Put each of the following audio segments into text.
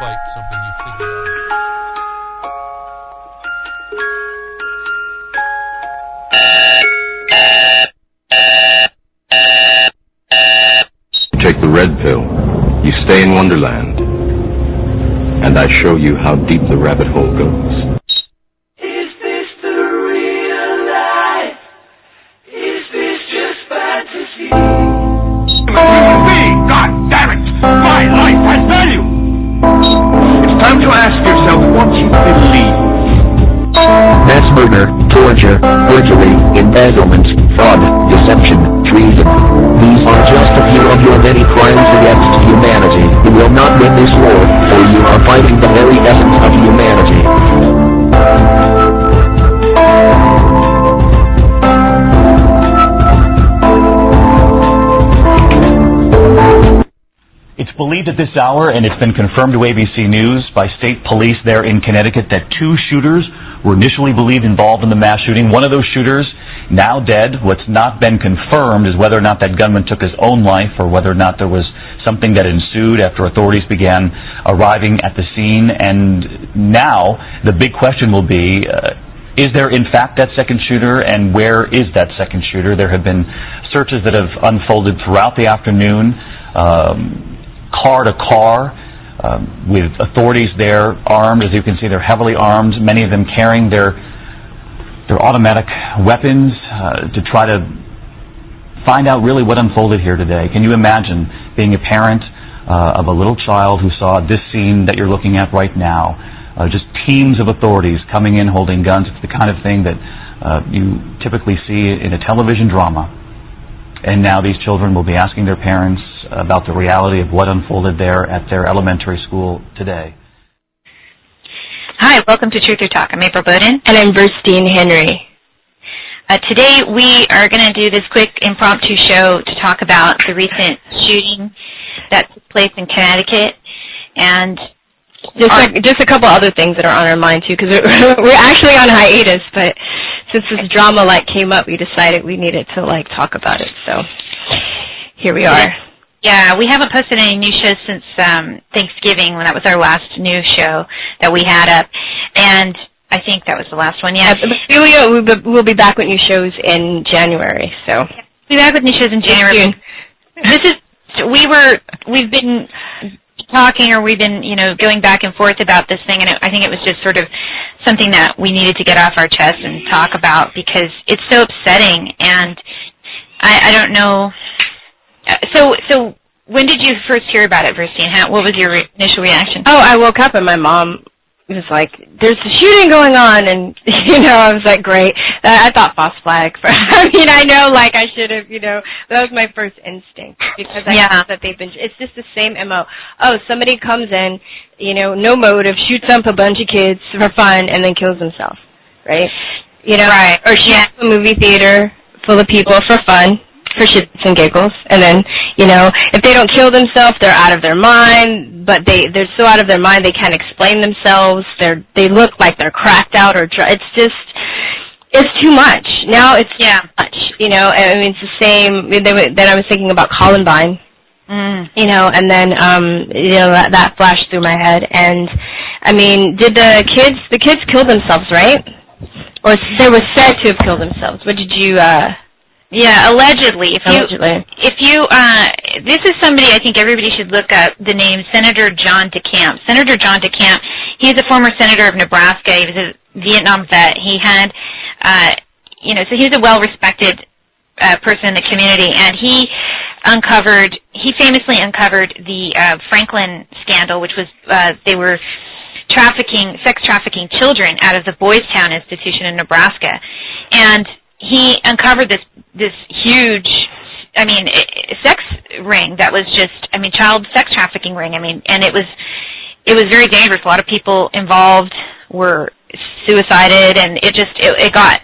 fight something you think you ought. Take the red pill. You stay in Wonderland. And I show you how deep the rabbit hole goes. Is this the real life? Is this just fantasy? God damn it! My life has value! It's time to ask yourself what you believe. Mass murder, torture, perjury, embezzlement, fraud, deception, treason. These are just a few of your many crimes against humanity. You will not win this war, for you are fighting the very essence of humanity. It's believed at this hour, and it's been confirmed to ABC News by state police there in Connecticut, that 2 shooters were initially believed involved in the mass shooting. One of those shooters now dead. What's not been confirmed is whether or not that gunman took his own life or whether or not there was something that ensued after authorities began arriving at the scene. And now the big question will be, is there in fact that second shooter, and where is that second shooter? There have been searches that have unfolded throughout the afternoon, car to car, with authorities there armed. As you can see, they're heavily armed, many of them carrying their automatic weapons to try to find out really what unfolded here today. Can you imagine being a parent of a little child who saw this scene that you're looking at right now? Just teams of authorities coming in holding guns. It's the kind of thing that you typically see in a television drama. And now these children will be asking their parents about the reality of what unfolded there at their elementary school today. Hi, welcome to Truth or Talk. I'm April Bowden. And I'm Virstyne Henry. Today we are going to do this quick impromptu show to talk about the recent shooting that took place in Connecticut. And just a couple other things that are on our mind, too, because we're actually on hiatus, but since this drama came up, we decided we needed to talk about it. So here we are. Yeah, we haven't posted any new shows since Thanksgiving, when that was our last new show that we had up, and I think that was the last one. Yeah, we'll be back with new shows in January. So we'll be back with new shows in January. We've been talking, or we've been going back and forth about this thing, and I think it was just sort of something that we needed to get off our chest and talk about, because it's so upsetting, and I don't know. So when did you first hear about it, Virstyne? What was your initial reaction? Oh, I woke up and my mom was like, "There's a shooting going on," and I was like, "Great." I thought false flag. I know, I should have. That was my first instinct, because I know that they've been. It's just the same MO. Oh, somebody comes in, no motive, shoots up a bunch of kids for fun, and then kills himself, right? Right. Or shoots up a movie theater full of people for fun, for shits and giggles, and then, if they don't kill themselves, they're out of their mind, but they're so out of their mind they can't explain themselves. They look like they're cracked out or it's too much. Now it's too much, it's the same. Then I was thinking about Columbine, and then, that flashed through my head, and, did the kids kill themselves, right? Or they were said to have killed themselves. What did you, Yeah, allegedly. If you, this is somebody I think everybody should look up, the name Senator John DeCamp. Senator John DeCamp, he's a former senator of Nebraska. He was a Vietnam vet. He had, so he's a well-respected person in the community, and he famously uncovered the Franklin scandal, which was, they were sex trafficking children out of the Boys Town Institution in Nebraska. And he uncovered this huge, sex ring that was just, child sex trafficking ring. And it was very dangerous. A lot of people involved were suicided, and it got,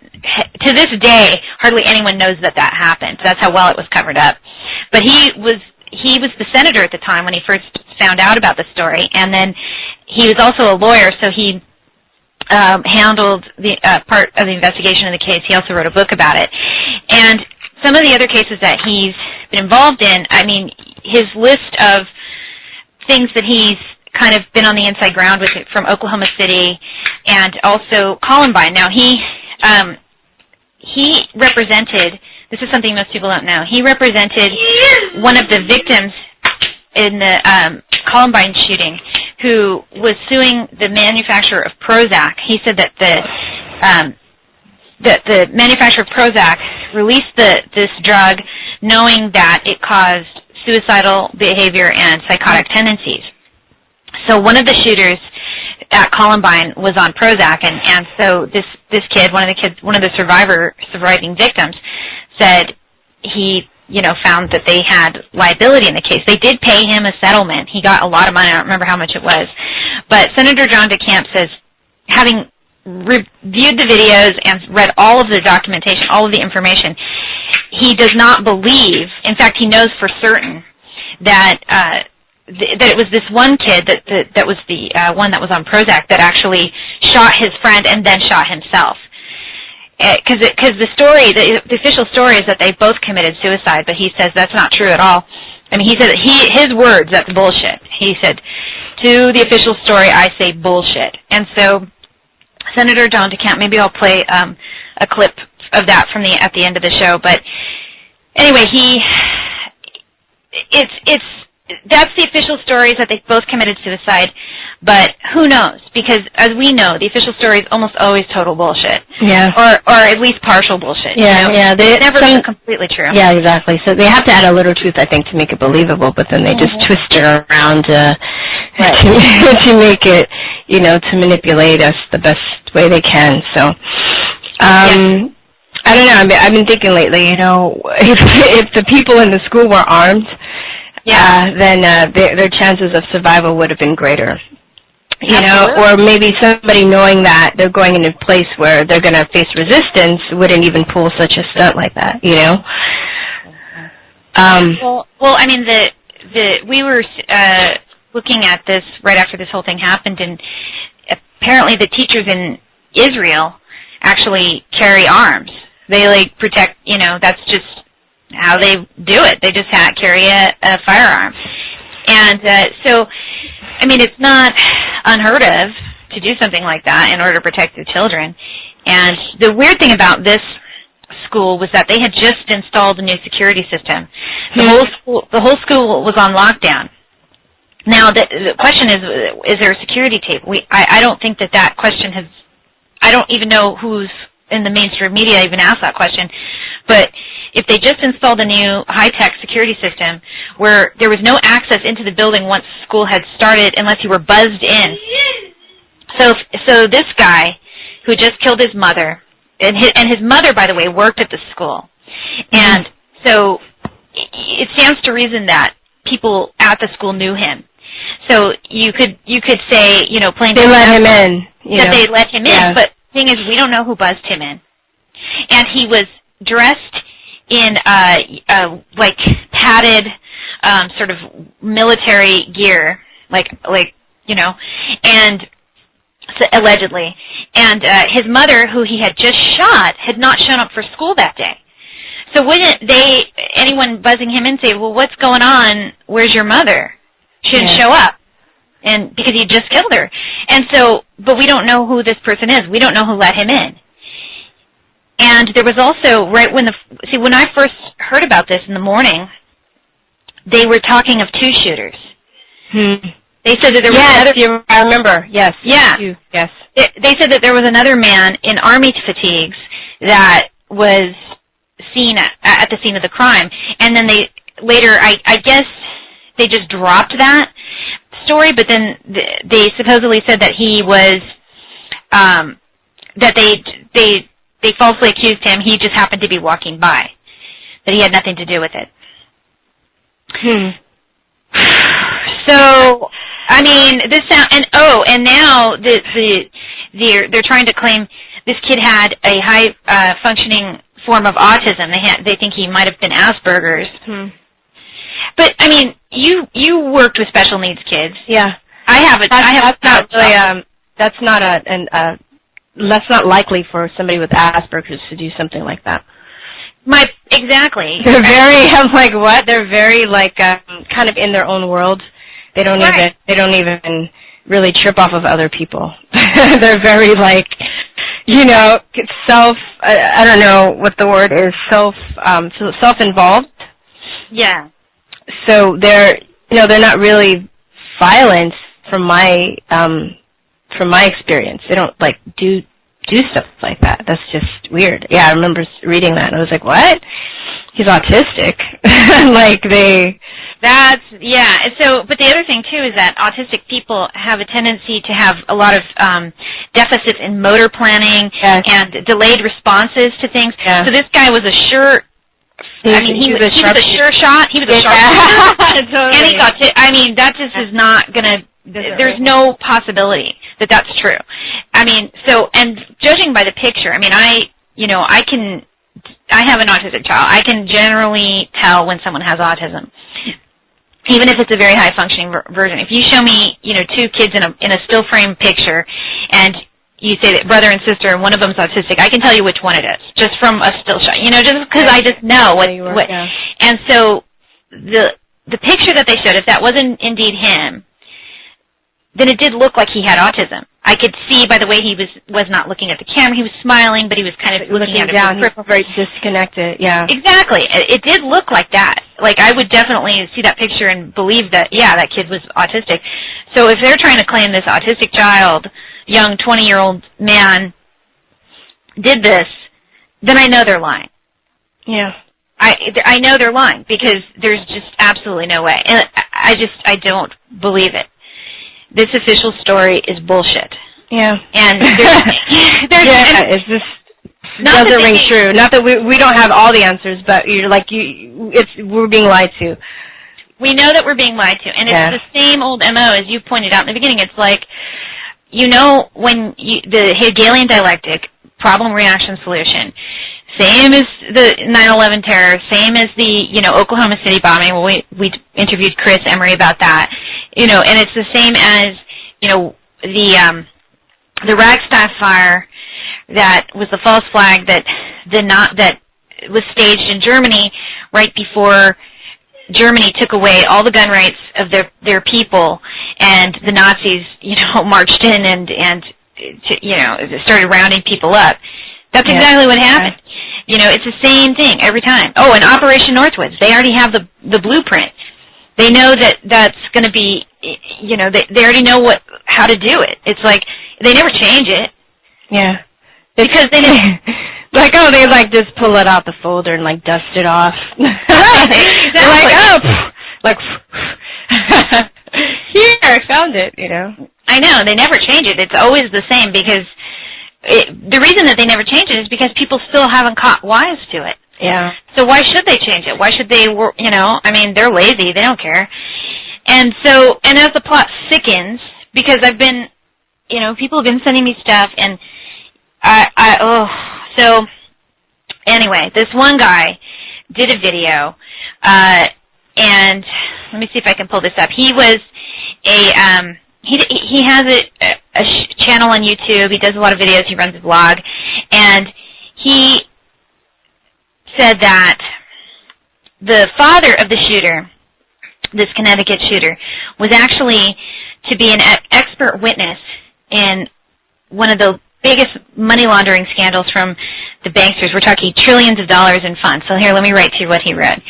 to this day, hardly anyone knows that happened. That's how well it was covered up. But he was the senator at the time when he first found out about the story, and then he was also a lawyer, so he handled the part of the investigation of the case. He also wrote a book about it. And some of the other cases that he's been involved in, his list of things that he's kind of been on the inside ground with it from Oklahoma City and also Columbine. Now, he represented, this is something most people don't know, he represented one of the victims in the Columbine shooting who was suing the manufacturer of Prozac. He said that the manufacturer of Prozac released this drug knowing that it caused suicidal behavior and psychotic tendencies. So one of the shooters at Columbine was on Prozac, and so this kid, one of the surviving victims, said he found that they had liability in the case. They did pay him a settlement. He got a lot of money. I don't remember how much it was. But Senator John DeCamp says, having reviewed the videos and read all of the documentation, all of the information, he does not believe, in fact, he knows for certain that that it was this one kid that was the one that was on Prozac that actually shot his friend and then shot himself. Because the official story is that they both committed suicide, but he says that's not true at all. I mean, he said his words, that's bullshit. He said, to the official story, I say bullshit. And so, Senator John DeCamp, maybe I'll play a clip of that from at the end of the show. But anyway, that's the official story, is that they both committed suicide. But who knows? Because as we know, the official story is almost always total bullshit. Yeah. Or at least partial bullshit. Yeah, yeah. It's never completely true. Yeah, exactly. So they have to add a little truth, I think, to make it believable, but then they just twist it around to make it, to manipulate us the best way they can. So, I don't know. I've been thinking lately, if the people in the school were armed, then their chances of survival would have been greater. Or maybe somebody knowing that they're going in a place where they're going to face resistance wouldn't even pull such a stunt like that, Well, I mean, we were looking at this right after this whole thing happened, and apparently the teachers in Israel actually carry arms. They protect. That's just how they do it. They just carry a firearm, and so. I mean, it's not unheard of to do something like that in order to protect the children. And the weird thing about this school was that they had just installed a new security system. The whole school was on lockdown. Now, the question is there a security tape? I don't think that question has. I don't even know who's in the mainstream media even asked that question. But if they just installed a new high-tech security system where there was no access into the building once school had started unless you were buzzed in. So this guy who just killed his mother, and his mother, by the way, worked at the school. And so it stands to reason that people at the school knew him. So you could say, plain they let him in. That they let him in, but the thing is, we don't know who buzzed him in. And he was dressed in padded sort of military gear, and so, allegedly. And his mother, who he had just shot, had not shown up for school that day. So wouldn't anyone buzzing him in say, well, what's going on? Where's your mother? She didn't show up. And because he just killed her. And so, but we don't know who this person is. We don't know who let him in. And there was also, when I first heard about this in the morning, they were talking of two shooters. They said that there was another. I remember. Yes. Yeah. Yes. They said that there was another man in army fatigues that was seen at the scene of the crime, and then they later, I guess, they just dropped that story. But then they supposedly said that he was, that they falsely accused him. He just happened to be walking by, that he had nothing to do with it. So, I mean, and now they're trying to claim this kid had a high functioning form of autism. They think he might have been Asperger's. But I mean, you worked with special needs kids. Yeah, I haven't. That's not likely for somebody with Asperger's to do something like that. Exactly. They're very, I'm like, what? They're very, kind of in their own world. They don't Right. even really trip off of other people. They're very like, I don't know what the word is, self-involved. Yeah. So they're not really violent from my experience. They don't like do stuff like that. That's just weird. Yeah, I remember reading that and I was like, what? He's autistic. So, but the other thing too is that autistic people have a tendency to have a lot of deficits in motor planning and delayed responses to things. Yeah. So this guy was a sure. He was a sure shot. He was a sharpshooter. Totally. And he got to. I mean, that just is not gonna. There's no possibility that that's true. I mean, and judging by the picture, I mean, I have an autistic child. I can generally tell when someone has autism, even if it's a very high functioning version. If you show me, two kids in a still frame picture, and you say that brother and sister, and one of them's autistic, I can tell you which one it is just from a still shot. Just because I just know what. Yeah. And so the picture that they showed, if that wasn't indeed him, then it did look like he had autism. I could see by the way he was not looking at the camera. He was smiling, but he was kind of looking at down. He was very disconnected. Yeah. Exactly. It did look like that. Like I would definitely see that picture and believe that that kid was autistic. So if they're trying to claim this autistic child, young 20-year-old man, did this, then I know they're lying. Yeah. I know they're lying because there's just absolutely no way, and I don't believe it. This official story is bullshit. Yeah. And it's just doesn't ring true. Not that we don't have all the answers, but we're being lied to. We know that we're being lied to, and it's the same old MO as you pointed out in the beginning. It's like, when the Hegelian dialectic, problem, reaction, solution, same as the 9/11 terror, same as the Oklahoma City bombing. Well, we interviewed Chris Emery about that. And it's the same as the Reichstag fire that was the false flag that was staged in Germany right before Germany took away all the gun rights of their people, and the Nazis marched in and started rounding people up. That's exactly what happened. It's the same thing every time. Oh, and Operation Northwoods, they already have the blueprint. They know that's going to be, they already know how to do it. It's like, they never change it. Yeah. Because they they just pull it out the folder and dust it off. Exactly. Here, I found it, I know, they never change it. It's always the same because the reason that they never change it is because people still haven't caught wise to it. Yeah. So why should they change it? Why should they, they're lazy. They don't care. And as the plot thickens, because I've been, people have been sending me stuff, and so anyway, this one guy did a video, and let me see if I can pull this up. He was he has a channel on YouTube. He does a lot of videos. He runs a blog, and he said that the father of the shooter, this Connecticut shooter, was actually to be an expert witness in one of the biggest money laundering scandals from the banksters. We're talking trillions of dollars in funds. So here, let me write to you what he read.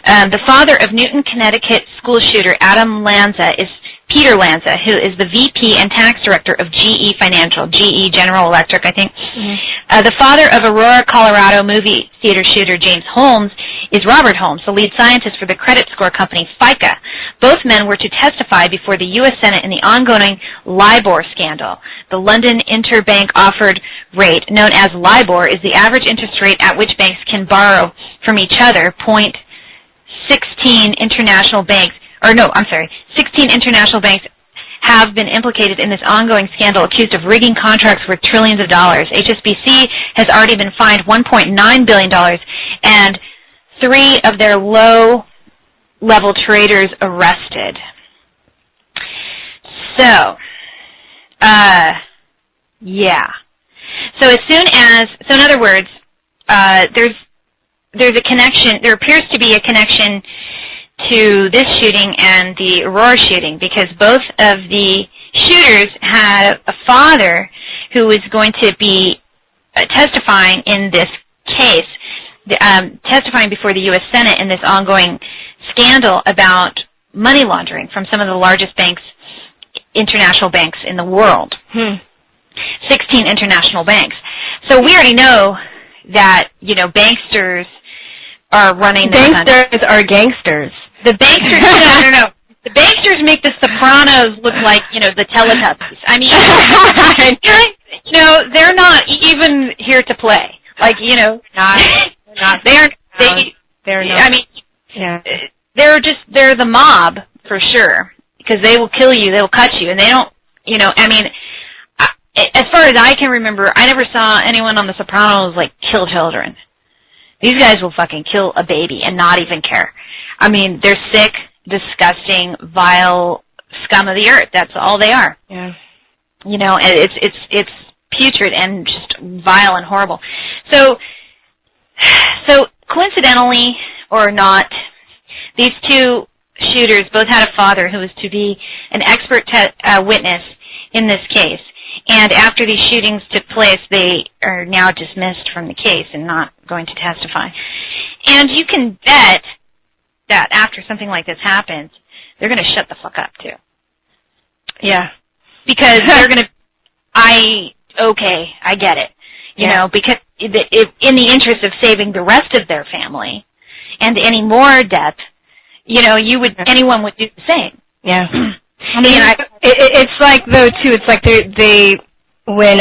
The father of Newton, Connecticut school shooter Adam Lanza is Peter Lanza, who is the VP and tax director of GE Financial, GE General Electric, I think. Mm-hmm. The father of Aurora, Colorado movie theater shooter James Holmes is Robert Holmes, the lead scientist for the credit score company FICA. Both men were to testify before the U.S. Senate in the ongoing LIBOR scandal. The London Interbank Offered Rate, known as LIBOR, is the average interest rate at which banks can borrow from each other. 16 international banks 16 international banks have been implicated in this ongoing scandal, accused of rigging contracts worth trillions of dollars. HSBC has already been fined $1.9 billion, and 3 of their low-level traders arrested. So, yeah. So in other words, there's a connection, there appears to be a connection to this shooting and the Aurora shooting, because both of the shooters had a father who was going to be testifying in this case, testifying before the U.S. Senate in this ongoing scandal about money laundering from some of the largest banks, international banks in the world. 16 international banks. So we already know that, banksters are running the country. Banksters are gangsters. The banksters, no. The banksters make the Sopranos look like, the Teletubbies. I mean, they're not even here to play. Like, they're not. I mean, yeah. They're the mob for sure, because they will kill you, they will cut you, and they don't, as far as I can remember, I never saw anyone on The Sopranos, kill children. These guys will fucking kill a baby and not even care. I mean, they're sick, disgusting, vile scum of the earth. That's all they are. Yeah. And it's putrid and just vile and horrible. So coincidentally or not, these two shooters both had a father who was to be an expert witness in this case. And after these shootings took place, they are now dismissed from the case and not going to testify. And you can bet that after something like this happens, they're going to shut the fuck up, too. Yeah. Because they're going to, I get it. Because in the interest of saving the rest of their family and any more death, anyone would do the same. Yeah. I mean, it's like, though, too, it's like they when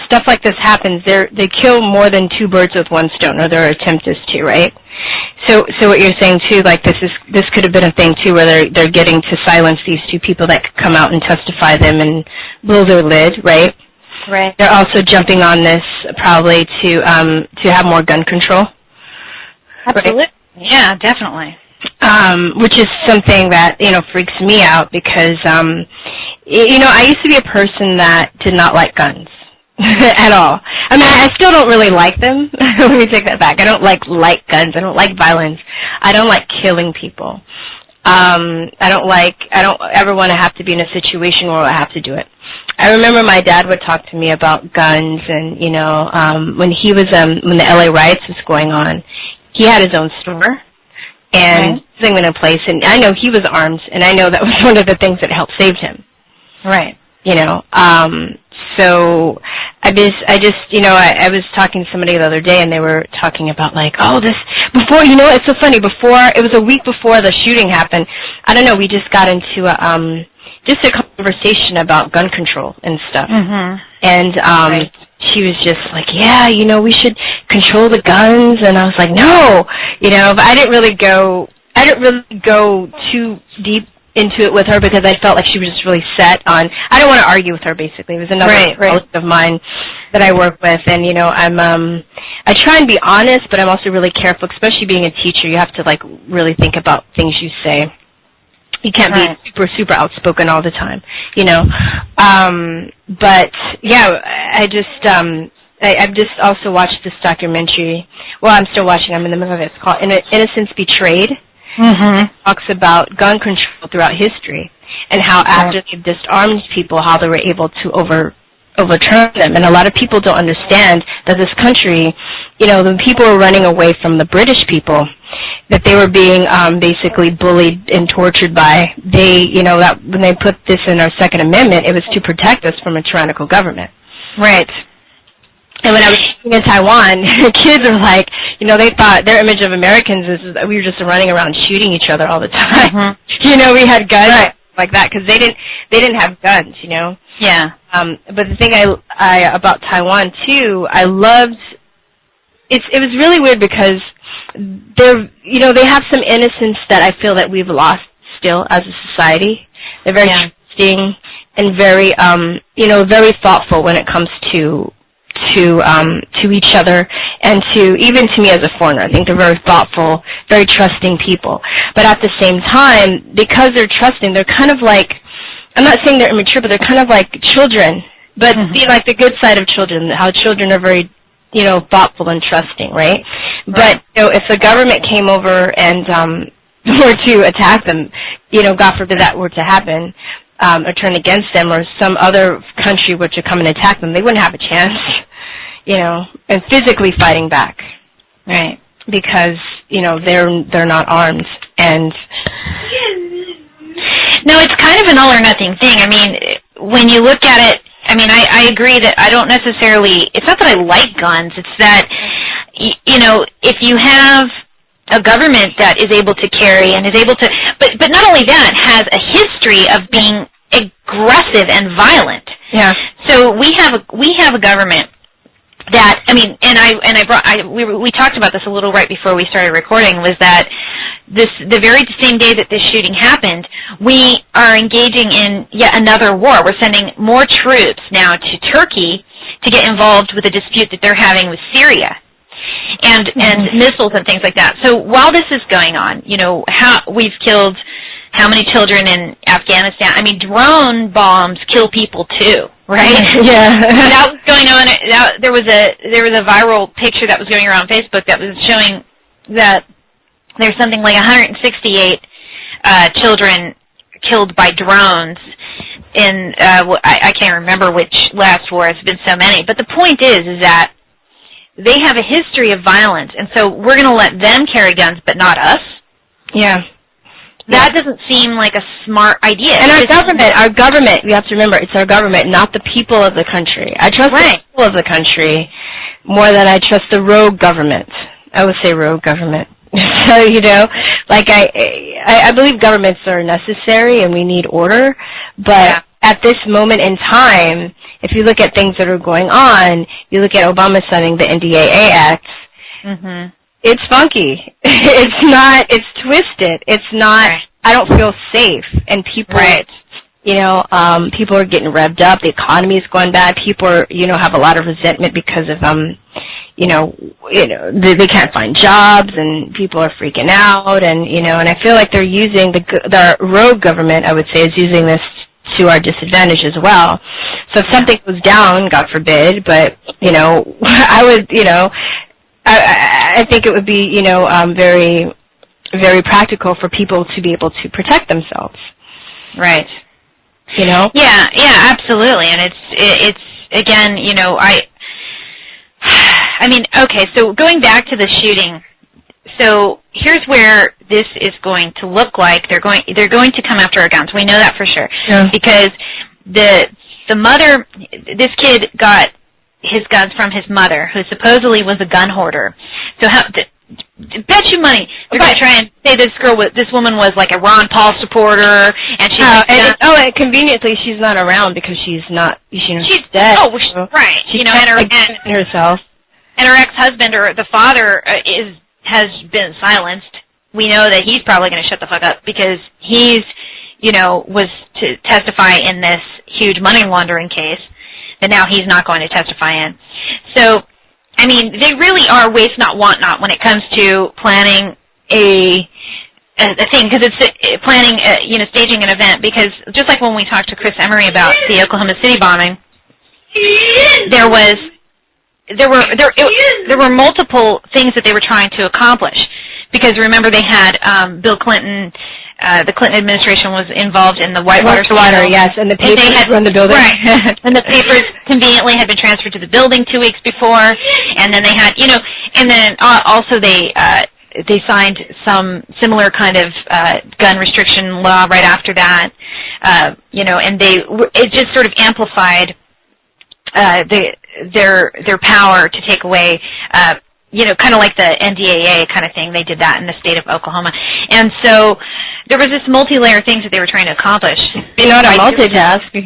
stuff like this happens, they kill more than two birds with one stone, or their attempt is to, right? So what you're saying, too, this could have been a thing, too, where they're getting to silence these two people that could come out and testify them and blow their lid, right? Right. They're also jumping on this probably to have more gun control. Absolutely. Right? Yeah, definitely. Which is something that, freaks me out because, I used to be a person that did not like guns at all. I mean, I still don't really like them. Let me take that back. I don't like guns. I don't like violence. I don't like killing people. I don't ever want to have to be in a situation where I have to do it. I remember my dad would talk to me about guns and, when he was, when the LA riots was going on, he had his own store. And thing went in place, and I know he was armed, and I know that was one of the things that helped save him. Right. So I was talking to somebody the other day, and they were talking about it's so funny, it was a week before the shooting happened, I don't know, we just got into just a conversation about gun control and stuff. Mm-hmm. And she was just like, we should control the guns, and I was like, no, but I didn't really go too deep into it with her because I felt like she was just really set on, I don't want to argue with her, basically. It was another colleague of mine that I work with, and, I try and be honest, but I'm also really careful, especially being a teacher. You have to, really think about things you say. You can't be super, super outspoken all the time, But, yeah, I've just also watched this documentary. Well, I'm still watching. I'm in the middle of it. It's called Innocence Betrayed. Mm-hmm. It talks about gun control throughout history and how after they've disarmed people, how they were able to overturn them. And a lot of people don't understand that this country, the people were running away from the British people, that they were being basically bullied and tortured by. That when they put this in our Second Amendment, it was to protect us from a tyrannical government. Right. And when I was in Taiwan, kids are like, they thought their image of Americans is that we were just running around shooting each other all the time. Mm-hmm. We had guns like that because they didn't have guns, Yeah. But the thing I about Taiwan too, I loved. It was really weird because they have some innocence that I feel that we've lost still as a society. They're very trusting and very very thoughtful when it comes to each other and even to me as a foreigner. I think they're very thoughtful, very trusting people. But at the same time, because they're trusting, they're kind of like, I'm not saying they're immature, but they're kind of like children. But like the good side of children, how children are very, thoughtful and trusting, right? But if the government came over and were to attack them, God forbid that were to happen, or turn against them, or some other country were to come and attack them, they wouldn't have a chance, and physically fighting back. Right. Because, they're not armed. And no, it's kind of an all or nothing thing. I mean, when you look at it, I agree that I don't necessarily, it's not that I like guns, it's that, if you have a government that is able to carry and is able to, but not only that, has a history of being aggressive and violent. Yeah. So we have a government that, we talked about this a little right before we started recording, was that the very same day that this shooting happened, we are engaging in yet another war. We're sending more troops now to Turkey to get involved with a dispute that they're having with Syria. And missiles and things like that. So while this is going on, we've killed how many children in Afghanistan? Drone bombs kill people too, right? Yeah. That was going on. There was a viral picture that was going around Facebook that was showing that there's something like 168 children killed by drones in I can't remember which last war. It's been so many. But the point is that they have a history of violence, and so we're going to let them carry guns, but not us. Yeah. That doesn't seem like a smart idea. And our government, we have to remember, it's our government, not the people of the country. I trust the people of the country more than I trust the rogue government. I would say rogue government. So, I believe governments are necessary and we need order, but at this moment in time, if you look at things that are going on, you look at Obama signing the NDAA Act, it's funky. It's twisted. It's not, I don't feel safe. And people, people are getting revved up. The economy is going bad. People are, have a lot of resentment because of, they can't find jobs and people are freaking out. And, and I feel like they're using the rogue government, I would say, is using this to our disadvantage as well. So if something goes down, God forbid, but, I would, I think it would be, very, very practical for people to be able to protect themselves. Right. Yeah, absolutely. And it's again, okay, so going back to the shooting, so here's where this is going to look like. They're going to come after our guns. We know that for sure. Yeah. Because the mother, this kid got his guns from his mother, who supposedly was a gun hoarder. So bet you money they're going to try and say this woman was like a Ron Paul supporter, and she's and conveniently she's not around because she's not, she's dead. Oh, right. She's and herself. And her ex-husband or the father has been silenced. We know that he's probably going to shut the fuck up because he's, was to testify in this huge money laundering case, and now he's not going to testify in. So, they really are waste not, want not when it comes to planning a thing, because it's planning, staging an event. Because just like when we talked to Chris Emery about the Oklahoma City bombing, there were multiple things that they were trying to accomplish. Because remember, they had Bill Clinton, the Clinton administration was involved in the Whitewater scandal. Yes, and the papers had run the building. Right, and the papers conveniently had been transferred to the building 2 weeks before, and then they had, and then also they signed some similar kind of gun restriction law right after that, and it just sort of amplified their power to take away, kind of like the NDAA kind of thing. They did that in the state of Oklahoma. And so there was this multi-layer things that they were trying to accomplish. They know how to multitask. They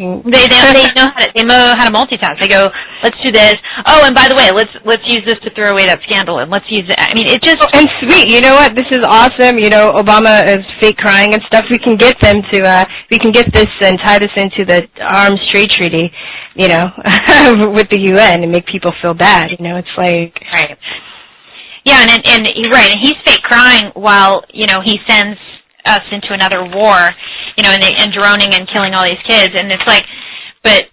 know how to multitask. They go, let's do this. Oh, and by the way, let's use this to throw away that scandal, and let's use it. It just... And sweet, you know what? This is awesome. Obama is fake crying and stuff. We can get them to, we can get this and tie this into the Arms Trade Treaty, with the UN and make people feel bad. It's like... Right. Yeah, and right, and he's fake crying while, he sends us into another war, and droning and killing all these kids, and it's like, but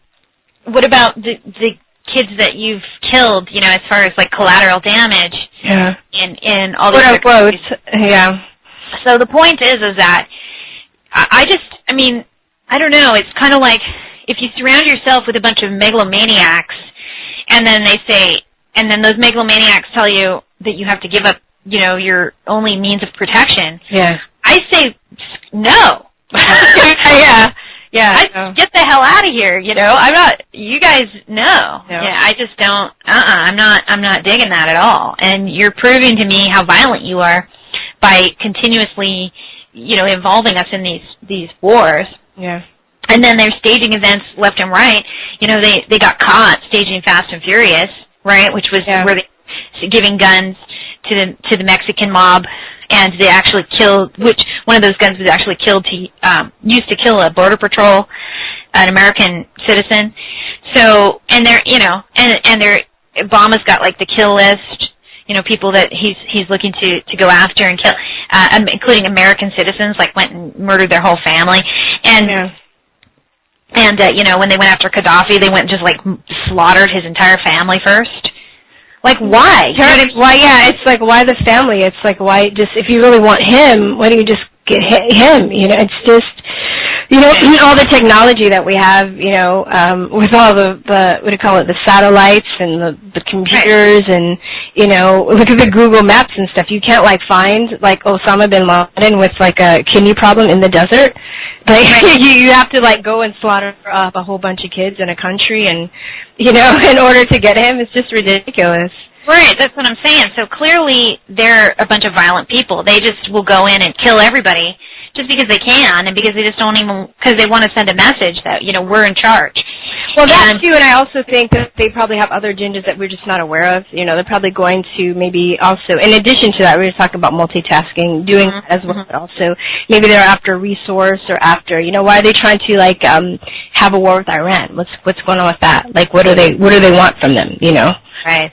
what about the kids that you've killed, as far as like collateral damage? Yeah. In all these quote, yeah. So the point is that I don't know. It's kind of like if you surround yourself with a bunch of megalomaniacs, and then those megalomaniacs tell you that you have to give up, your only means of protection. Yeah. I say no. Yeah. Get the hell out of here. I'm not. You guys, no. Yeah, I just don't. I'm not digging that at all. And you're proving to me how violent you are by continuously, involving us in these wars. Yeah. And then they're staging events left and right. They got caught staging Fast and Furious, right? Which was where they giving guns to the Mexican mob, and they actually killed. Which one of those guns was actually used to kill a border patrol, an American citizen. So, and they're, Obama's got like the kill list. People that he's looking to go after and kill, including American citizens, like went and murdered their whole family. And when they went after Gaddafi, they went and just like slaughtered his entire family first. Like, why? Why? Yeah, it's like, why the family? It's like, why just, if you really want him, why don't you just get him? It's just, all the technology that we have, with all the what do you call it, the satellites and the computers, and, look at the Google Maps and stuff. You can't, like, find, like, Osama bin Laden with, like, a kidney problem in the desert. Like, you have to, like, go and slaughter up a whole bunch of kids in a country, and, in order to get him. It's just ridiculous. Right, that's what I'm saying. So clearly they're a bunch of violent people. They just will go in and kill everybody just because they can, and because they just don't even, because they want to send a message that, we're in charge. Well, that's too, and I also think that they probably have other agendas that we're just not aware of. They're probably going to maybe also, in addition to that, we were talking about multitasking, doing that as well, but also maybe they're after resource or after, why are they trying to, like, have a war with Iran? What's going on with that? Like, what do they want from them, Right.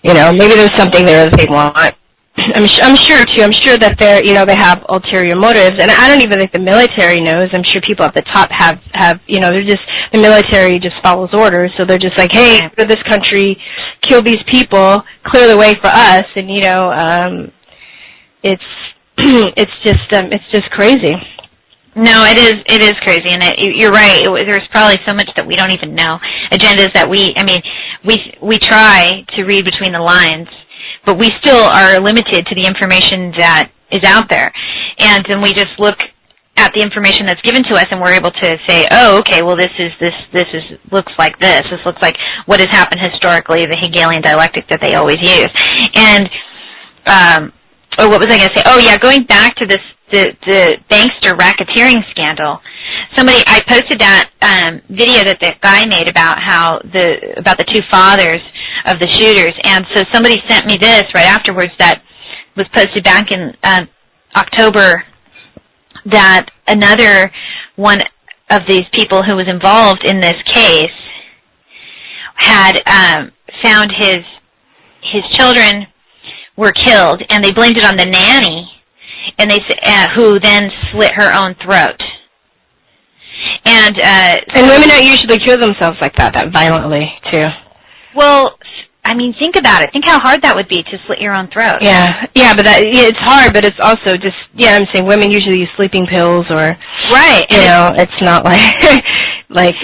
Maybe there's something there that they want. I'm sure too. I'm sure that they have ulterior motives, and I don't even think the military knows. I'm sure people at the top have. They're just, the military just follows orders, so they're just like, hey, go to this country, kill these people, clear the way for us, and it's just crazy. No, it is crazy, and you're right. There's probably so much that we don't even know. Agendas that we try to read between the lines, but we still are limited to the information that is out there. And then we just look at the information that's given to us, and we're able to say, oh, okay, well, this looks like this. This looks like what has happened historically, the Hegelian dialectic that they always use. And what was I going to say? Oh, yeah, going back to this, the bankster racketeering scandal. I posted that video that the guy made about the two fathers of the shooters, and so somebody sent me this right afterwards that was posted back in October, that another one of these people who was involved in this case had found his children were killed, and they blamed it on the nanny, and who then slit her own throat. And women don't usually kill themselves like that violently, too. Well, think about it. Think how hard that would be to slit your own throat. Yeah, but it's hard, but it's also just, I'm saying women usually use sleeping pills or... Right. It's not like... wait,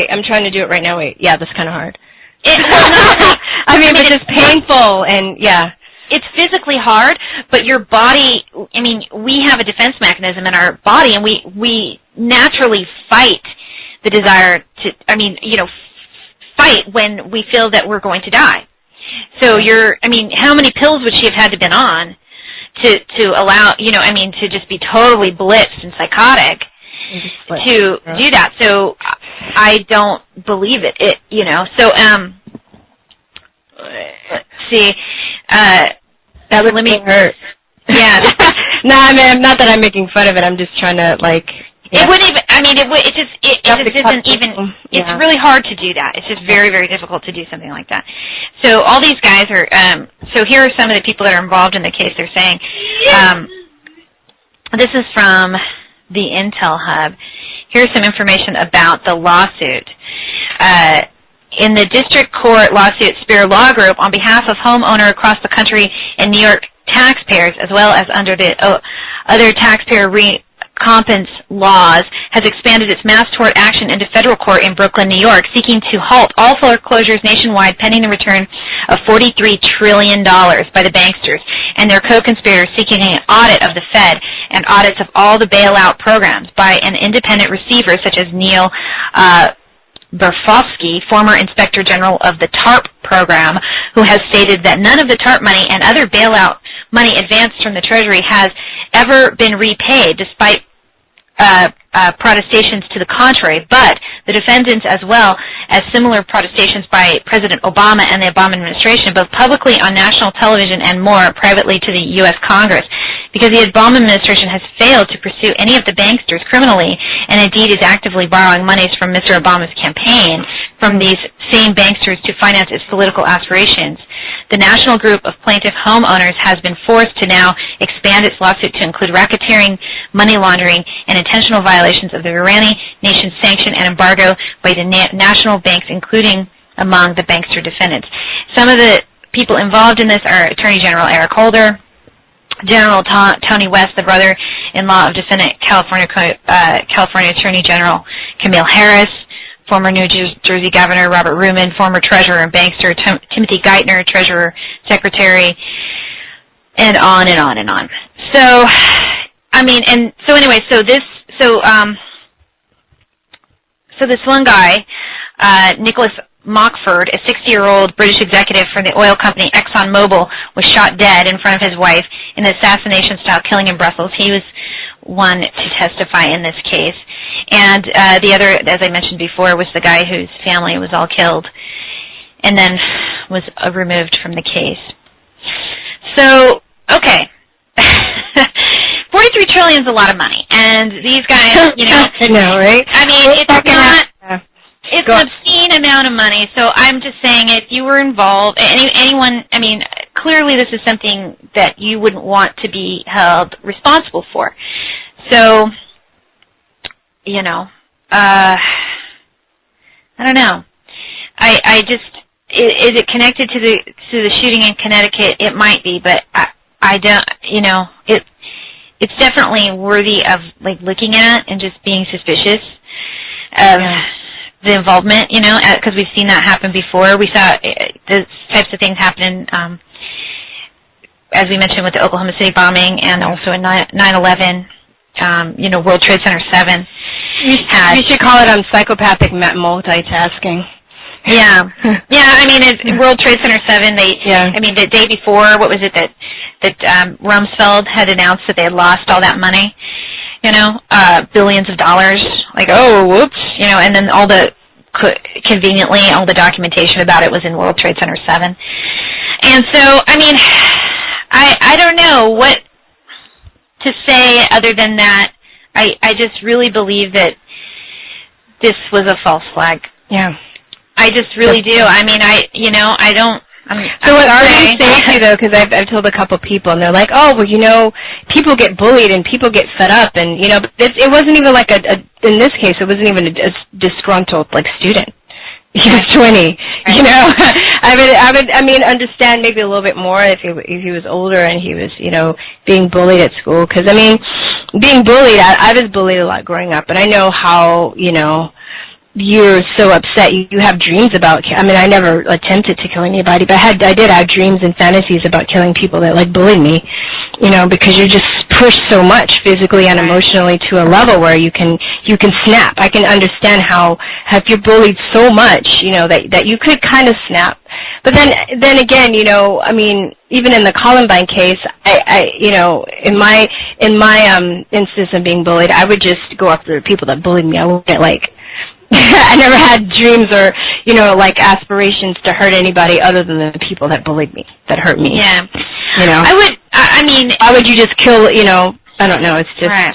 I'm trying to do it right now. Wait, yeah, that's kind of hard. But it's painful, and yeah. It's physically hard, but your body, we have a defense mechanism in our body, and we naturally fight the desire to, fight when we feel that we're going to die. So how many pills would she have had to been on to allow, to just be totally blitzed and psychotic to do that? So I don't believe it. So, let's see, that would hurt. Yeah. Not that I'm making fun of it. I'm just trying to, like... Yeah. It wouldn't even, it just isn't even, it's really hard to do that. It's just very, very difficult to do something like that. So all these guys are, so here are some of the people that are involved in the case. They're saying, this is from the Intel Hub. Here's some information about the lawsuit. In the district court lawsuit, Spear Law Group, on behalf of homeowner across the country in New York taxpayers, as well as under the other taxpayer recompense laws, has expanded its mass tort action into federal court in Brooklyn, New York, seeking to halt all foreclosures nationwide pending the return of $43 trillion by the banksters and their co-conspirators, seeking an audit of the Fed and audits of all the bailout programs by an independent receiver such as Neil Berfofsky, former Inspector General of the TARP program, who has stated that none of the TARP money and other bailout money advanced from the Treasury has ever been repaid, despite protestations to the contrary. But the defendants, as well as similar protestations by President Obama and the Obama administration, both publicly on national television and more privately to the U.S. Congress, because the Obama administration has failed to pursue any of the banksters criminally, and indeed is actively borrowing monies from Mr. Obama's campaign from these same banksters to finance its political aspirations. The national group of plaintiff homeowners has been forced to now expand its lawsuit to include racketeering, money laundering, and intentional violations of the Iranian nation's sanction and embargo by the national banks, including among the bankster defendants. Some of the people involved in this are Attorney General Eric Holder, General Tony West, the brother-in-law of defendant California Attorney General Camille Harris, former New Jersey Governor Robert Ruman, former Treasurer and Bankster Timothy Geithner, Treasurer Secretary, and on and on and on. So, I mean, and so anyway, so this one guy, Nicholas Mockford, a 60-year-old British executive for the oil company ExxonMobil, was shot dead in front of his wife in an assassination-style killing in Brussels. He was one to testify in this case. And the other, as I mentioned before, was the guy whose family was all killed and then was removed from the case. So, okay. $43 trillion is a lot of money. And these guys, you know. I know, right? I mean, it's not... It's an obscene amount of money, so I'm just saying if you were involved, anyone, I mean, clearly this is something that you wouldn't want to be held responsible for. So, you know, I don't know. I just, is it connected to the shooting in Connecticut? It might be, but I don't, you know, it's definitely worthy of, like, looking at and just being suspicious of the involvement, you know, because we've seen that happen before. We saw those types of things happen, as we mentioned, with the Oklahoma City bombing and also in 9/11, you know, World Trade Center 7. You should call it psychopathic multitasking. Yeah. Yeah, I mean, World Trade Center 7, I mean, the day before, what was it that Rumsfeld had announced that they had lost all that money, you know, billions of dollars, like, oh, whoops, you know, and then conveniently, all the documentation about it was in World Trade Center 7. And so, I mean, I don't know what to say other than that. I just really believe that this was a false flag. Yeah. I just really do. I mean, I don't. So what are you saying, though? Because I've told a couple people, and they're like, "Oh, well, you know, people get bullied and people get fed up, and you know, it wasn't even like in this case, it wasn't even a disgruntled like student. He was 20, you know. I mean, understand maybe a little bit more if he was older and he was, you know, being bullied at school. Because I mean, being bullied, I was bullied a lot growing up, and I know how, you know, you're so upset. You have dreams about, I mean, I never attempted to kill anybody, but I did have dreams and fantasies about killing people that, like, bullied me, you know, because you're just pushed so much physically and emotionally to a level where you can snap. I can understand how if you're bullied so much, you know, that you could kind of snap. But then again, you know, I mean, even in the Columbine case, I you know, in my instance of being bullied, I would just go after the people that bullied me. I wouldn't, like, I never had dreams or, you know, like aspirations to hurt anybody other than the people that bullied me, that hurt me. Yeah. You know? I mean... Why would you just kill, you know, I don't know, it's just... Right.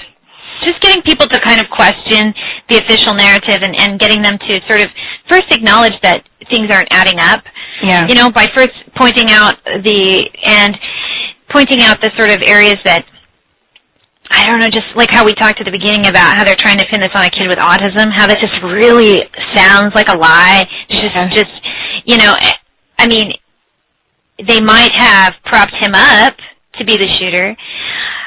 Just getting people to kind of question the official narrative and getting them to sort of first acknowledge that things aren't adding up. Yeah. You know, by first pointing out the sort of areas that, I don't know, just like how we talked at the beginning about how they're trying to pin this on a kid with autism, how that just really sounds like a lie. Just, you know, I mean, they might have propped him up to to be the shooter.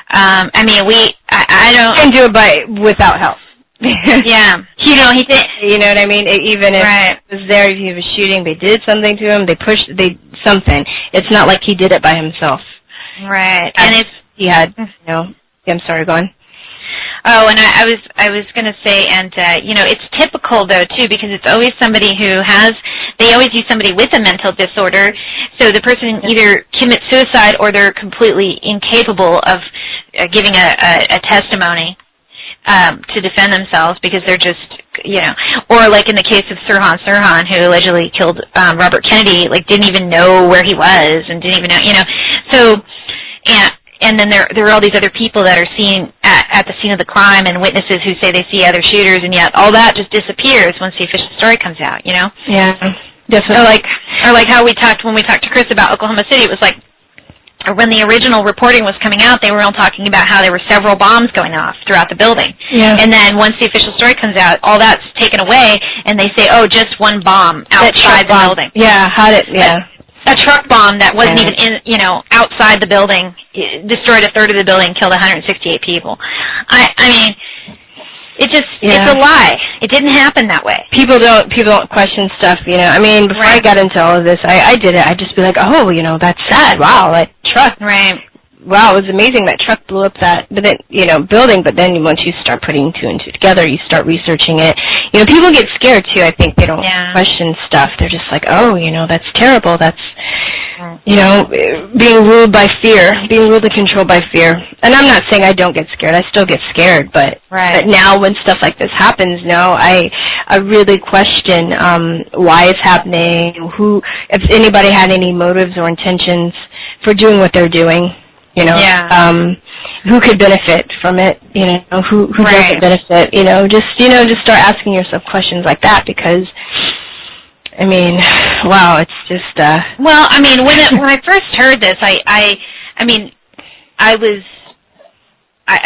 I mean, I don't... And do it without help. Yeah. He did... You know what I mean? Even if it was there, if he was shooting, they did something to him, something. It's not like he did it by himself. Right. And if he had, I'm sorry, go on. Oh, and I was going to say, and, it's typical, though, too, because it's always somebody they always use somebody with a mental disorder, so the person either commits suicide or they're completely incapable of giving a testimony to defend themselves because they're just, or like in the case of Sirhan, who allegedly killed Robert Kennedy, like didn't even know where he was and didn't even know, so, and then there are all these other people that are seen at the scene of the crime and witnesses who say they see other shooters, and yet all that just disappears once the official story comes out, Yeah, definitely. Or like how when we talked to Chris about Oklahoma City, it was like, or when the original reporting was coming out, they were all talking about how there were several bombs going off throughout the building. Yeah. And then once the official story comes out, all that's taken away, and they say, oh, just one bomb outside the building. Yeah, a truck bomb that wasn't even outside the building, destroyed a third of the building, killed 168 people. I mean, it's a lie. It didn't happen that way. People don't question stuff, I mean, before I got into all of this, I did it. I'd just be like, oh, that's sad. Wow, that truck. Right. Wow, it was amazing that truck blew up that, building. But then once you start putting two and two together, you start researching it. People get scared too. I think they don't question stuff. They're just like, oh, that's terrible. That's, being ruled by fear, being ruled and controlled by fear. And I'm not saying I don't get scared. I still get scared. But now when stuff like this happens, I really question why it's happening. If anybody had any motives or intentions for doing what they're doing. Who could benefit from it, who doesn't benefit, just start asking yourself questions like that because, I mean, wow, it's just, Well, I mean, when I first heard this, I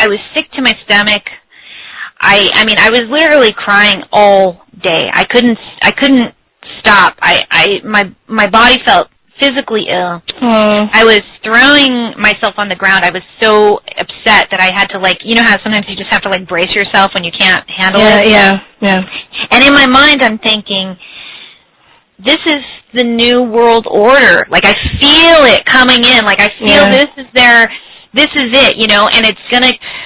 was sick to my stomach. I mean, I was literally crying all day. I couldn't stop. My body felt physically ill. I was throwing myself on the ground. I was so upset that I had to, how sometimes you just have to, brace yourself when you can't handle it? Yeah. And in my mind, I'm thinking, this is the new world order. I feel it coming in. I feel this is it,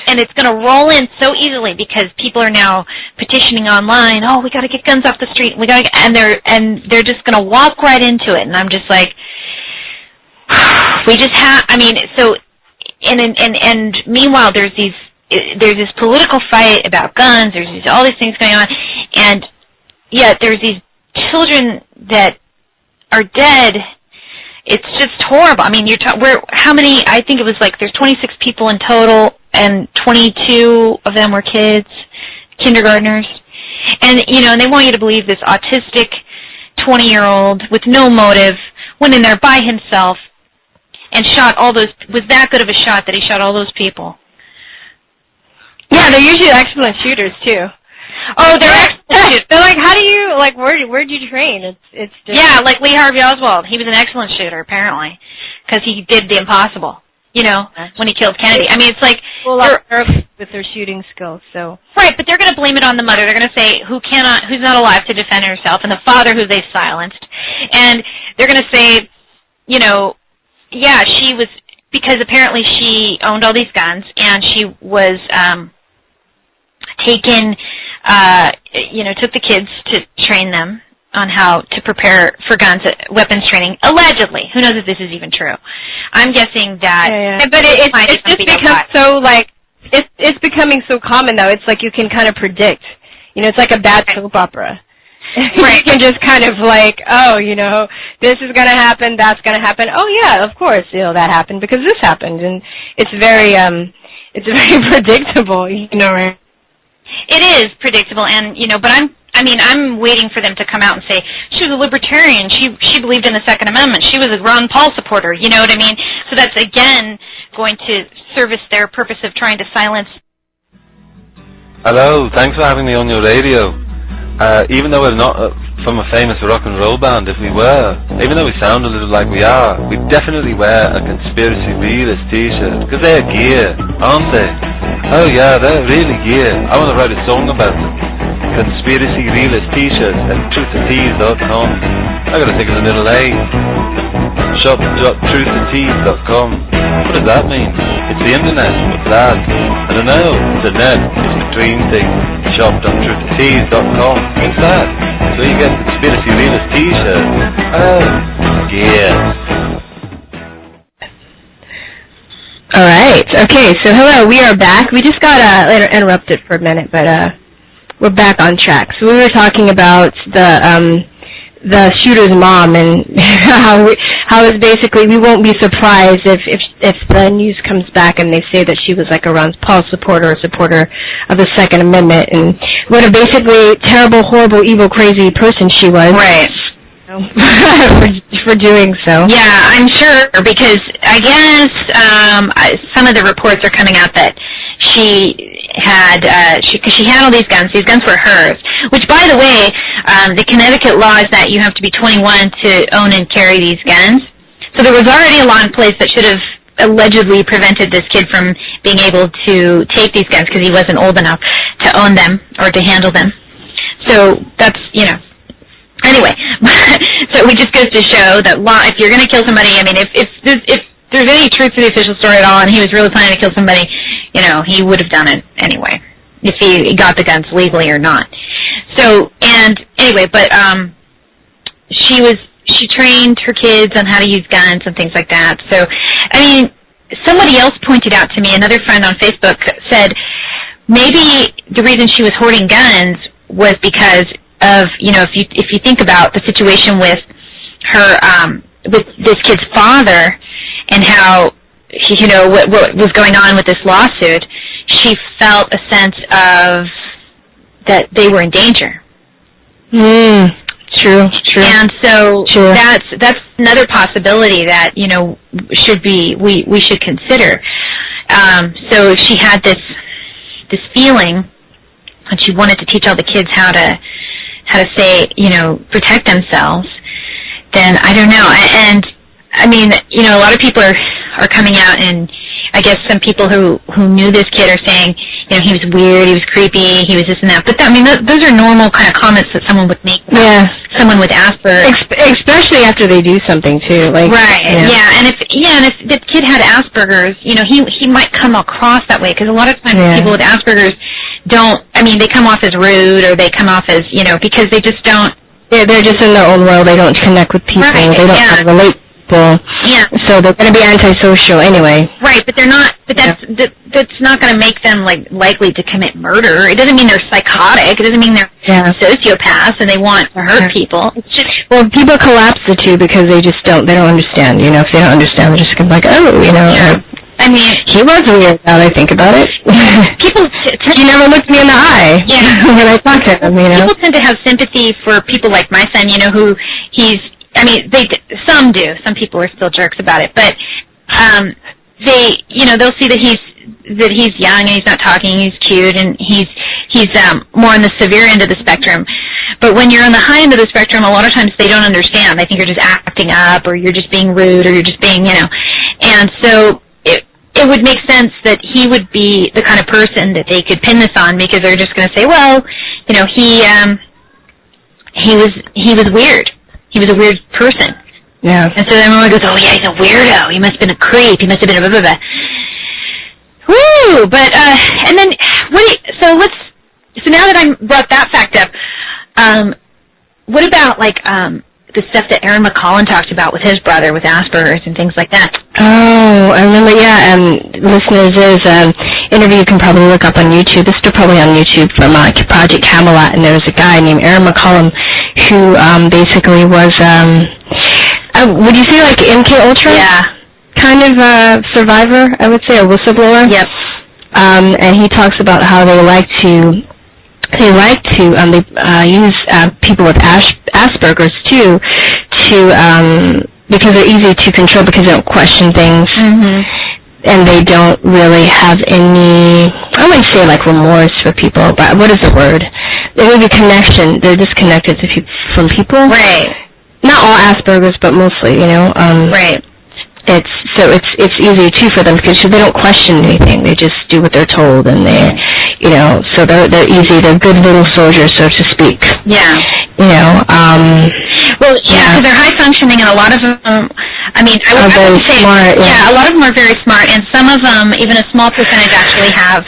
and it's gonna roll in so easily because people are now petitioning online. Oh, we got to get guns off the street. And they're just gonna walk right into it. And I'm just like, we just have. I mean, so and meanwhile, there's this political fight about guns. There's all these things going on, and yet there's these children that are dead. It's just horrible. I mean, how many? I think it was there's 26 people in total, and 22 of them were kids, kindergartners, and and they want you to believe this autistic 20-year-old with no motive went in there by himself and shot all those. Was that good of a shot that he shot all those people? Yeah, they're usually excellent shooters too. Oh, they're excellent. They're like, how do you where'd you train? It's just like Lee Harvey Oswald. He was an excellent shooter apparently, because he did the impossible. When he killed Kennedy. I mean, it's like with their shooting skills. So right, but they're going to blame it on the mother. They're going to say who's not alive to defend herself, and the father who they silenced, and they're going to say, she was, because apparently she owned all these guns and she was taken. Took the kids to train them on how to prepare for guns, weapons training, allegedly. Who knows if this is even true? I'm guessing that... Yeah. But it's just become so, it's becoming so common, though. It's like you can kind of predict. It's like a bad soap opera. Right. You can just kind of this is going to happen, that's going to happen. Oh, yeah, of course, that happened because this happened. And it's very predictable, right? It is predictable, and but I'm waiting for them to come out and say she was a libertarian. She believed in the Second Amendment. She was a Ron Paul supporter. You know what I mean? So that's again going to service their purpose of trying to silence. Hello, thanks for having me on your radio. even though we're not from a famous rock and roll band, if we were, even though we sound a little like we are, we'd definitely wear a Conspiracy Realist t-shirt, because they're gear, aren't they? Oh yeah, they're really gear. I want to write a song about them. Conspiracy Realist t-shirts at truththtees.com. I gotta think of the middle A. Shop.truththtees.com. What does that mean? It's the internet. What's that? I don't know. It's a net. It's between things. Shop.truththtees.com. What's that? So you get Conspiracy Realist t-shirt. Oh, yeah. Alright, okay, so hello, we are back. We just got interrupted for a minute, but we're back on track. So we were talking about the shooter's mom and how it's basically, we won't be surprised if the news comes back and they say that she was like a Ron Paul supporter or supporter of the Second Amendment, and what a basically terrible, horrible, evil, crazy person she was. Right. for doing so. Yeah, I'm sure, because I guess some of the reports are coming out that she had all these guns. These guns were hers. Which, by the way, the Connecticut law is that you have to be 21 to own and carry these guns. So there was already a law in place that should have allegedly prevented this kid from being able to take these guns because he wasn't old enough to own them or to handle them. So that's, anyway, so it just goes to show that law, if you're going to kill somebody, I mean, if there's any truth to the official story at all and he was really planning to kill somebody, he would have done it anyway, if he got the guns legally or not. So, and anyway, but she trained her kids on how to use guns and things like that. So, I mean, somebody else pointed out to me, another friend on Facebook said maybe the reason she was hoarding guns was because of, if you think about the situation with her, with this kid's father and how, what was going on with this lawsuit, she felt a sense of that they were in danger. True. And so that's another possibility that, we should consider. So if she had this feeling and she wanted to teach all the kids how to say, protect themselves, then I don't know. And I mean, a lot of people are coming out, and I guess some people who knew this kid are saying, he was weird, he was creepy, he was this and that. But I mean, those are normal kind of comments that someone would make. Yeah. Someone with Asperger's, especially after they do something too. Like, right. Yeah. And if the kid had Asperger's, he might come across that way, because a lot of times people with Asperger's don't. I mean, they come off as rude, or they come off as because they just don't. They're just in their own world. They don't connect with people. Right, they don't kind of relate. Yeah. So they're going to be antisocial anyway. Right, but they're not. But that's not going to make them likely to commit murder. It doesn't mean they're psychotic. It doesn't mean they're sociopaths and they want to hurt people. It's just, well, people collapse the two because they just don't. They don't understand. If they don't understand, they're just going to be like, I mean, he was weird. Now that I think about it. People. He never looked me in the eye. Yeah. When I talked to him. People tend to have sympathy for people like my son. Who he's. I mean, some do. Some people are still jerks about it, but they'll see that he's young and he's not talking, he's cute, and he's more on the severe end of the spectrum. But when you're on the high end of the spectrum, a lot of times they don't understand. They think you're just acting up, or you're just being rude, or you're just being, And so it would make sense that he would be the kind of person that they could pin this on, because they're just going to say, well, he was weird. He was a weird person. Yeah. And so everyone goes, oh, yeah, he's a weirdo. He must have been a creep. He must have been a blah, blah, blah. Woo! But, and then, so now that I brought that fact up, what about, the stuff that Aaron McCollum talked about with his brother with Asperger's and things like that? Oh, I remember, listeners, there's an interview you can probably look up on YouTube. This is probably on YouTube from Project Camelot, and there was a guy named Aaron McCollum who basically was, would you say like MK Ultra? Yeah. Kind of a survivor, I would say, a whistleblower. Yep. And he talks about how they like to use people with Asperger's too, because they're easy to control because they don't question things, and they don't really have any, I wouldn't say like remorse for people, but what is the word? there may be connection. They're disconnected from people. Right. Not all Asperger's, but mostly, Right. It's easy too for them because they don't question anything. They just do what they're told, and so they're easy. They're good little soldiers, so to speak. Yeah. Well, yeah, so they're high functioning, and a lot of them, I would say, smart, a lot of them are very smart, and some of them, even a small percentage, actually have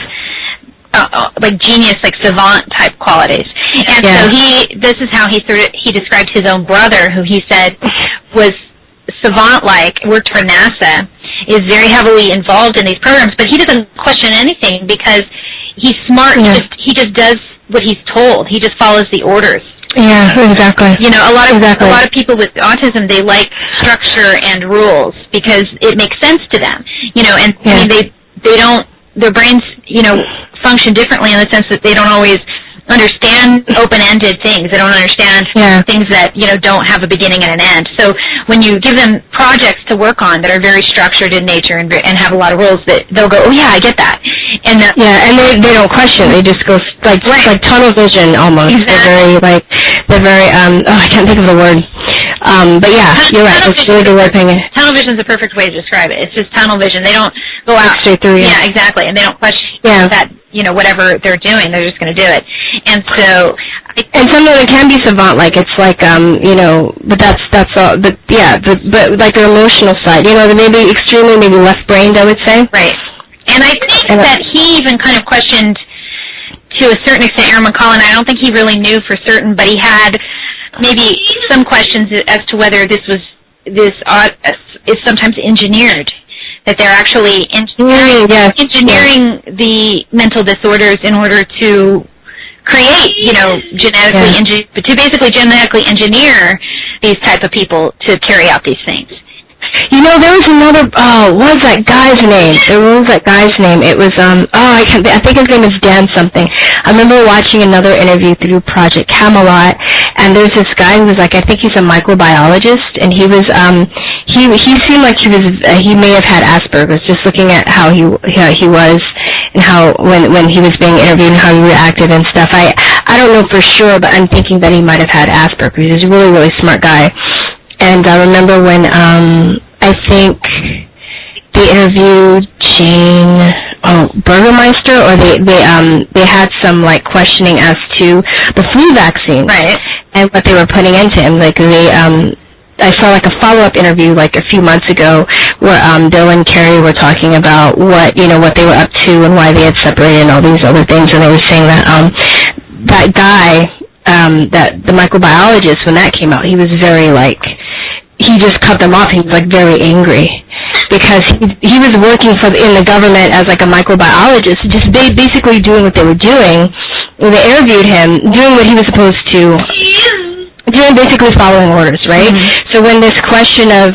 like genius, like savant type qualities. And so this is how he described his own brother, who he said was savant-like, worked for NASA, is very heavily involved in these programs, but he doesn't question anything because he's smart. Yeah. He just does what he's told. He just follows the orders. Yeah, exactly. A lot of people with autism, they like structure and rules because it makes sense to them. And they don't, their brains, function differently in the sense that they don't always understand open-ended things. They don't understand things that, don't have a beginning and an end. So when you give them projects to work on that are very structured in nature and have a lot of rules, that they'll go, oh yeah, I get that. And and they don't question. They just go like tunnel vision almost. Exactly. They're very I can't think of the word. But yeah, you're right. It's really the word thing. Tunnel vision is the perfect way to describe it. It's just tunnel vision. They don't go out straight through. Yeah, exactly. And they don't question that. Whatever they're doing, they're just going to do it. And so, and some of them can be savant-like. It's like, but that's all. But but like their emotional side, they may be extremely maybe left-brained, I would say. Right. And I think that he even kind of questioned, to a certain extent, Aaron McCullen. I don't think he really knew for certain, but he had maybe some questions as to whether this is sometimes engineered. That they're actually engineering the mental disorders in order to create, to basically genetically engineer these type of people to carry out these things. There was another, what was that guy's name? It was, I think his name is Dan something. I remember watching another interview through Project Camelot, and there's this guy who was like, I think he's a microbiologist, and he was, he seemed like he may have had Asperger's, just looking at how he was, and how, when he was being interviewed and how he reacted and stuff. I don't know for sure, but I'm thinking that he might have had Asperger's. He's a really, really smart guy. And I remember when, I think they interviewed Burgermeister, or they had some like questioning as to the flu vaccine, right? And what they were putting into him. Like I saw like a follow-up interview like a few months ago where Bill and Carrie were talking about what they were up to and why they had separated and all these other things, and they were saying that that guy, that the microbiologist, when that came out, he was very he just cut them off. He was like very angry because he was working in the government as like a microbiologist, just basically doing what they were doing. When they interviewed him, doing what he was supposed to, doing basically following orders, right? Mm-hmm. So when this question of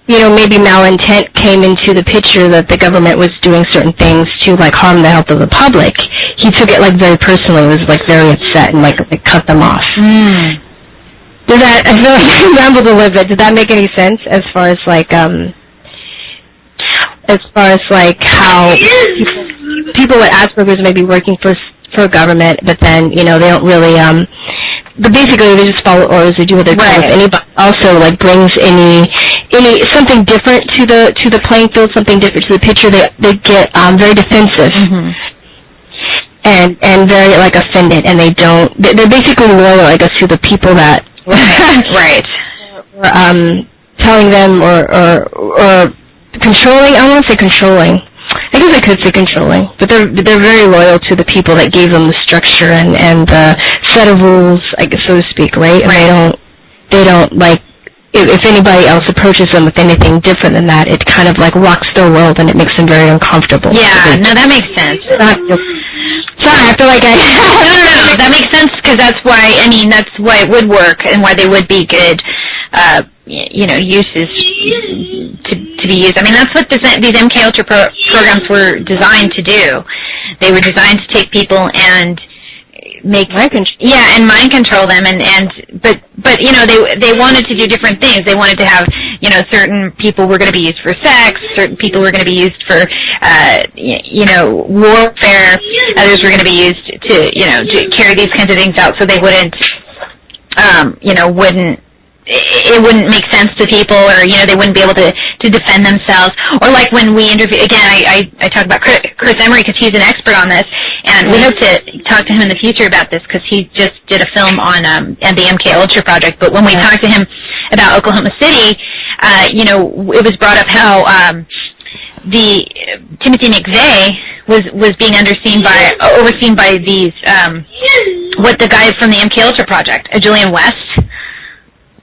maybe malintent came into the picture, that the government was doing certain things to like harm the health of the public, he took it like very personally, was like very upset and like cut them off. I feel like you rambled a little bit. Did that make any sense as far as how people with Asperger's may be working for government, but then they don't really but basically they just follow orders, they do what they're told. If anybody also like brings any something different to the playing field, something different to the picture, they get very defensive. Mm-hmm. And very like offended, and they're basically loyal, I guess, to the people that telling them or controlling. I don't want to say controlling. I guess I could say controlling, but they're very loyal to the people that gave them the structure and the set of rules, I guess, so to speak, right? And they don't like, if anybody else approaches them with anything different than that, it kind of like rocks their world and it makes them very uncomfortable. Yeah, no, that makes sense. Sorry, I feel like no, that makes sense, because that's why it would work and why they would be good, uses to be used. I mean, that's what these MK Ultra programs were designed to do. They were designed to take people and make mind control them, but they wanted to do different things. They wanted to have certain people were going to be used for sex, certain people were going to be used for, warfare, others were going to be used to carry these kinds of things out so they wouldn't, it wouldn't make sense to people, or, they wouldn't be able to defend themselves. Or like when we interview, again, I talk about Chris Emery because he's an expert on this, and we hope to talk to him in the future about this because he just did a film on the MK Ultra project. But when we talked to him about Oklahoma City, it was brought up how the Timothy McVeigh was being overseen by these what the guy from the MK Ultra project, Julian West.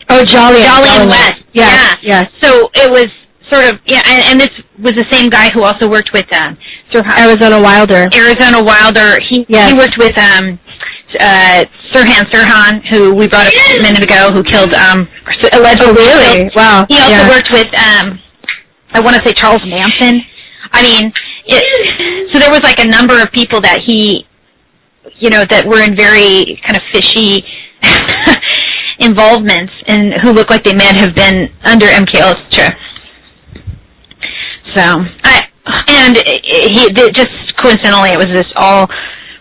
Oh, Jolyon West. Yeah. So it was sort of, and this was the same guy who also worked with Arizona Wilder. He worked with Sirhan Sirhan, who we brought up a minute ago, who killed allegedly. Oh, really? Wow. He also worked with I want to say Charles Manson. I mean, so there was like a number of people that he, that were in very kind of fishy involvements and who look like they may have been under MK Ultra. So, just coincidentally, it was this all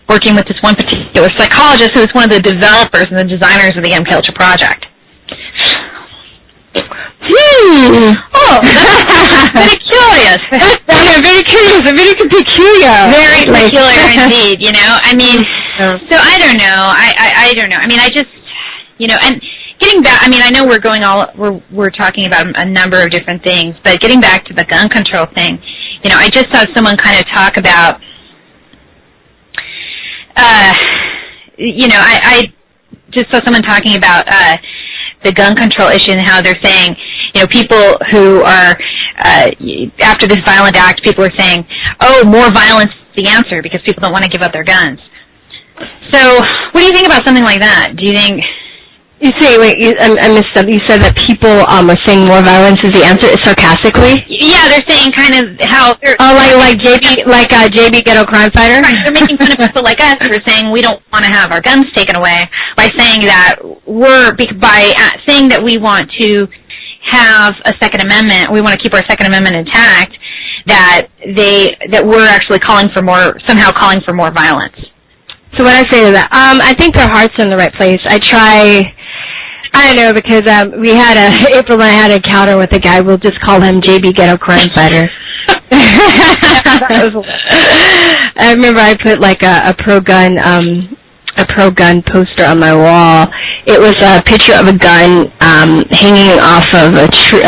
working with this one particular psychologist who was one of the developers and the designers of the MK Ultra project. Oh, that's very curious. Very curious, very peculiar. Very peculiar indeed, I mean, so I don't know. I don't know. I mean, I just, and getting back, I mean, I know we're talking about a number of different things, but getting back to the gun control thing, I just saw someone kind of talk about, I just saw someone talking about the gun control issue and how they're saying, people who are, after this violent act, people are saying, oh, more violence is the answer because people don't want to give up their guns. So, what do you think about something like that? Do you think... You say, wait, I missed up. You said that people are saying more violence is the answer, sarcastically? Yeah, they're saying kind of how... like JB Ghetto Crime Fighter? Right, they're making fun of people like us who are saying we don't want to have our guns taken away by saying that saying that we want to have a Second Amendment, we want to keep our Second Amendment intact, that we're actually calling for more violence. So what I say to that, I think their heart's in the right place. I don't know, because April and I had an encounter with a guy, we'll just call him JB Ghetto Crime Fighter. I remember I put like a pro-gun poster on my wall. It was a picture of a gun hanging off of a tree,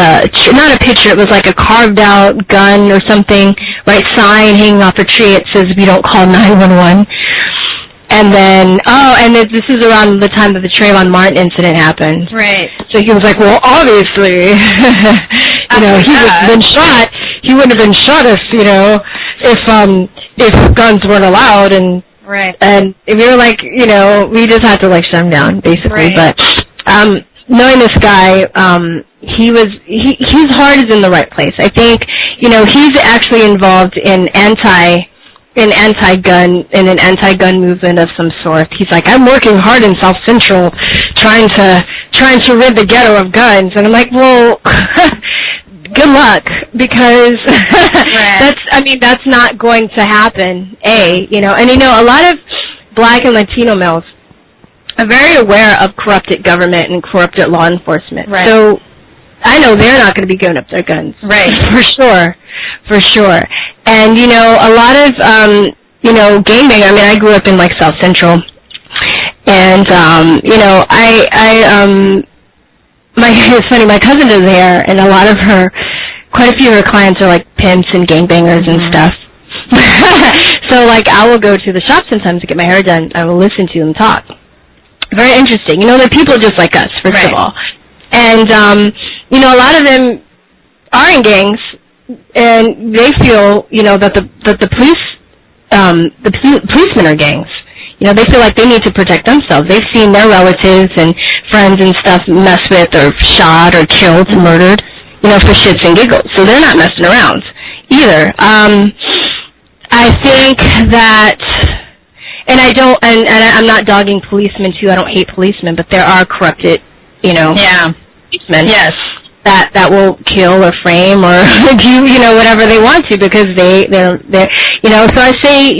not a picture, it was like a carved out gun or something, right, sign hanging off a tree. It says, we don't call 911. And then, this is around the time that the Trayvon Martin incident happened. Right. So he was like, well, obviously, he would have been shot. He wouldn't have been shot if guns weren't allowed. And right. And we were like, we just had to like shut him down, basically. Right. But knowing this guy, his heart is in the right place. I think, he's actually involved in an anti-gun movement of some sort. He's like, I'm working hard in South Central, trying to rid the ghetto of guns. And I'm like, well, good luck, because that's not going to happen. And a lot of Black and Latino males are very aware of corrupted government and corrupted law enforcement. Right. So I know they're not going to be giving up their guns. Right. For sure. And, a lot of, gangbang, I mean, I grew up in, like, South Central. And, it's funny, my cousin is there, and quite a few of her clients are, like, pimps and gangbangers and stuff. So, like, I will go to the shop sometimes to get my hair done. I will listen to them talk. Very interesting. They're people just like us, first of all. And, a lot of them are in gangs, and they feel, that the policemen are gangs. They feel like they need to protect themselves. They've seen their relatives and friends and stuff messed with or shot or killed and murdered, for shits and giggles. So they're not messing around either. I think that, and I'm not dogging policemen too. I don't hate policemen, but there are corrupted, policemen. Yes. that will kill or frame or do whatever they want to, because they're So I say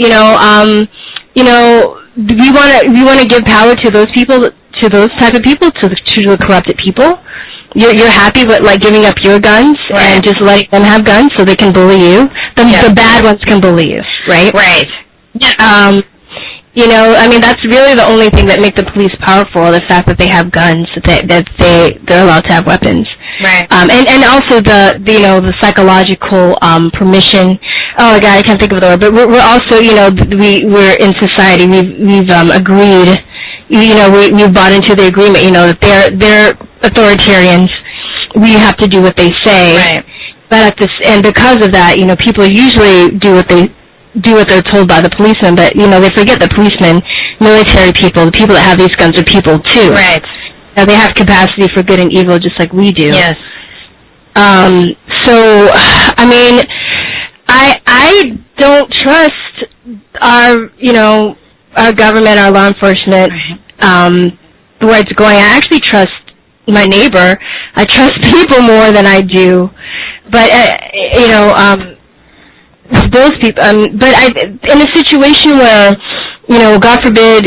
we want to give power to those people, to those type of people, to the corrupted people. You're happy with like giving up your guns and just letting them have guns so they can bully you. The bad ones can bully you, right? Right. That's really the only thing that makes the police powerful, the fact that they have guns, that they're allowed to have weapons. Right. And also the psychological permission. Oh God, I can't think of the word, but we're also, we're in society, we've agreed, we've bought into the agreement, that they're authoritarians. We have to do what they say. Right. But and because of that, people usually do what they're told by the policemen, but they forget the policemen, military people, the people that have these guns are people too. Right. Now they have capacity for good and evil just like we do. Yes. I don't trust our government, our law enforcement, where it's going. I actually trust my neighbor. I trust people more than I do. But those people. But in a situation where, God forbid,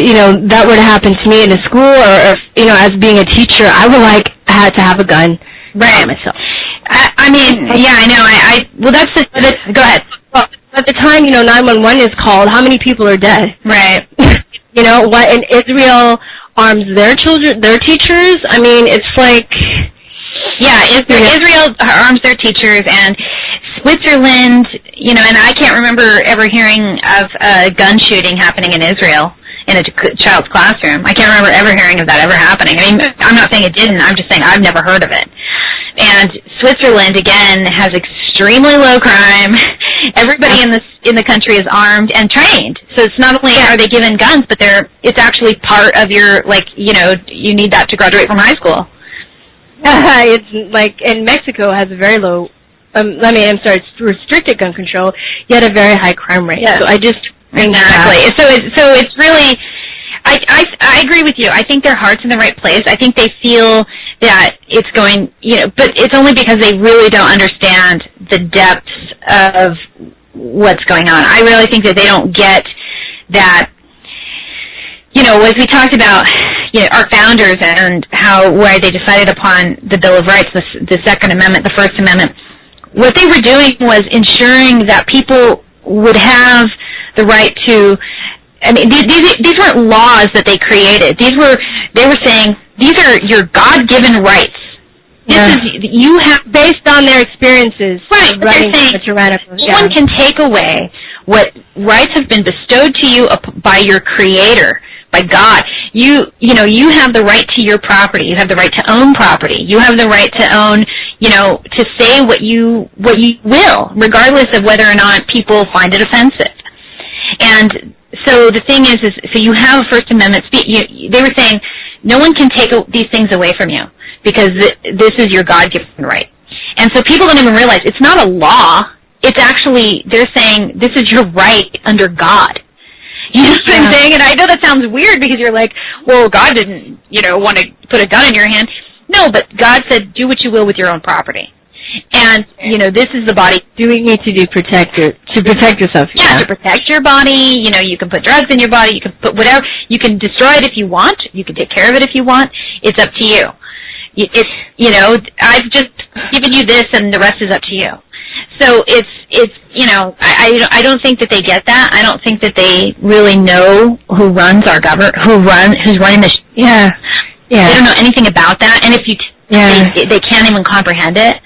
that were to happen to me in a school, or as being a teacher, I would had to have a gun by myself. I know. Well, go ahead. Well, at the time, 911 is called, how many people are dead? Right. And Israel arms their children, their teachers. It's like... Yeah, Israel arms their teachers, and Switzerland, and I can't remember ever hearing of a gun shooting happening in Israel in a child's classroom. I can't remember ever hearing of that ever happening. I'm not saying it didn't. I'm just saying I've never heard of it. And Switzerland, again, has extremely low crime. Everybody in the country is armed and trained. So it's not only are they given guns, but it's actually part of your, you need that to graduate from high school. It's like, in Mexico has a very low, it's restricted gun control, yet a very high crime rate. Yeah. So I just think Exactly. So it's really, I agree with you. I think their heart's in the right place. I think they feel that it's going, but it's only because they really don't understand the depths of what's going on. I really think that they don't get that, as we talked about, our founders and why they decided upon the Bill of Rights, the Second Amendment, the First Amendment, what they were doing was ensuring that people would have the right to, these weren't laws that they created. They were saying, these are your God-given rights. You have, based on their experiences, right? Running a tyrannical. No one can take away what rights have been bestowed to you by your Creator, by God. You have the right to your property. You have the right to own property. You have the right to own, to say what you will, regardless of whether or not people find it offensive. And so the thing is so you have a First Amendment speech. They were saying no one can take these things away from you because this is your God-given right. And so people don't even realize it's not a law. It's actually, they're saying this is your right under God. You know what I'm saying? And I know that sounds weird because you're like, well, God didn't, want to put a gun in your hand. No, but God said, do what you will with your own property. And, this is the body. Doing it to protect yourself. Yeah, to protect your body. You can put drugs in your body. You can put whatever. You can destroy it if you want. You can take care of it if you want. It's up to you. I've just given you this and the rest is up to you. So it's I don't think that they get that. I don't think that they really know who runs our government, who's running the Yeah. They don't know anything about that, and if they can't even comprehend it.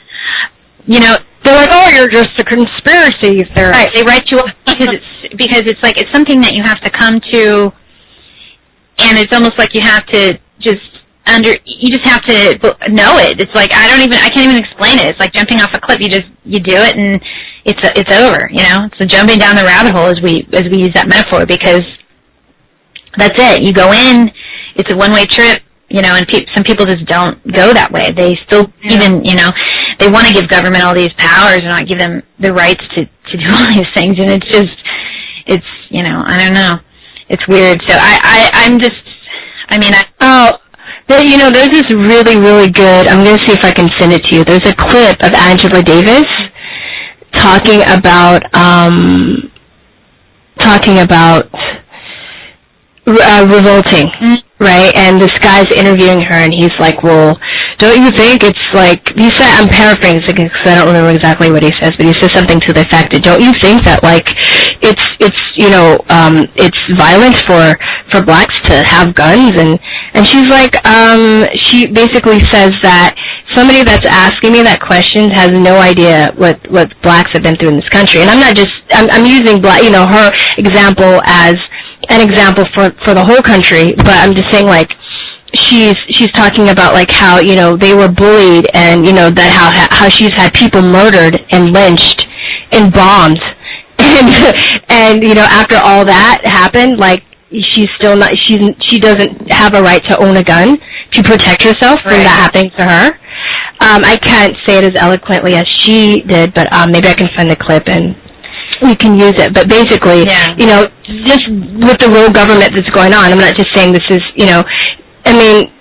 They're like, oh, you're just a conspiracy theorist. Right, they write you up because it's something that you have to come to, and it's almost like you have to you just have to know it. It's like I can't even explain it. It's like jumping off a cliff. You do it and it's over. It's jumping down the rabbit hole as we use that metaphor, because that's it. You go in, it's a one-way trip. And some people just don't go that way. They still even they want to give government all these powers and not give them the rights to do all these things. And it's just I don't know. It's weird. So There's this really, really good, I'm going to see if I can send it to you. There's a clip of Angela Davis talking about revolting, right? And this guy's interviewing her, and he's like, well, don't you think it's like, he said, I'm paraphrasing because I don't remember exactly what he says, but he says something to the effect that, don't you think that, like, it's violent for blacks to have guns? And she's like, she basically says that somebody that's asking me that question has no idea what blacks have been through in this country. And I'm using her example as an example for the whole country, but I'm just saying, like, she's talking about, like, how, they were bullied, and, that how she's had people murdered and lynched and bombed. And after all that happened, like, she's still not, she doesn't have a right to own a gun to protect herself from that happening to her. I can't say it as eloquently as she did, but maybe I can find the clip and we can use it. But basically, just with the rogue government that's going on, I'm not just saying this is, I mean,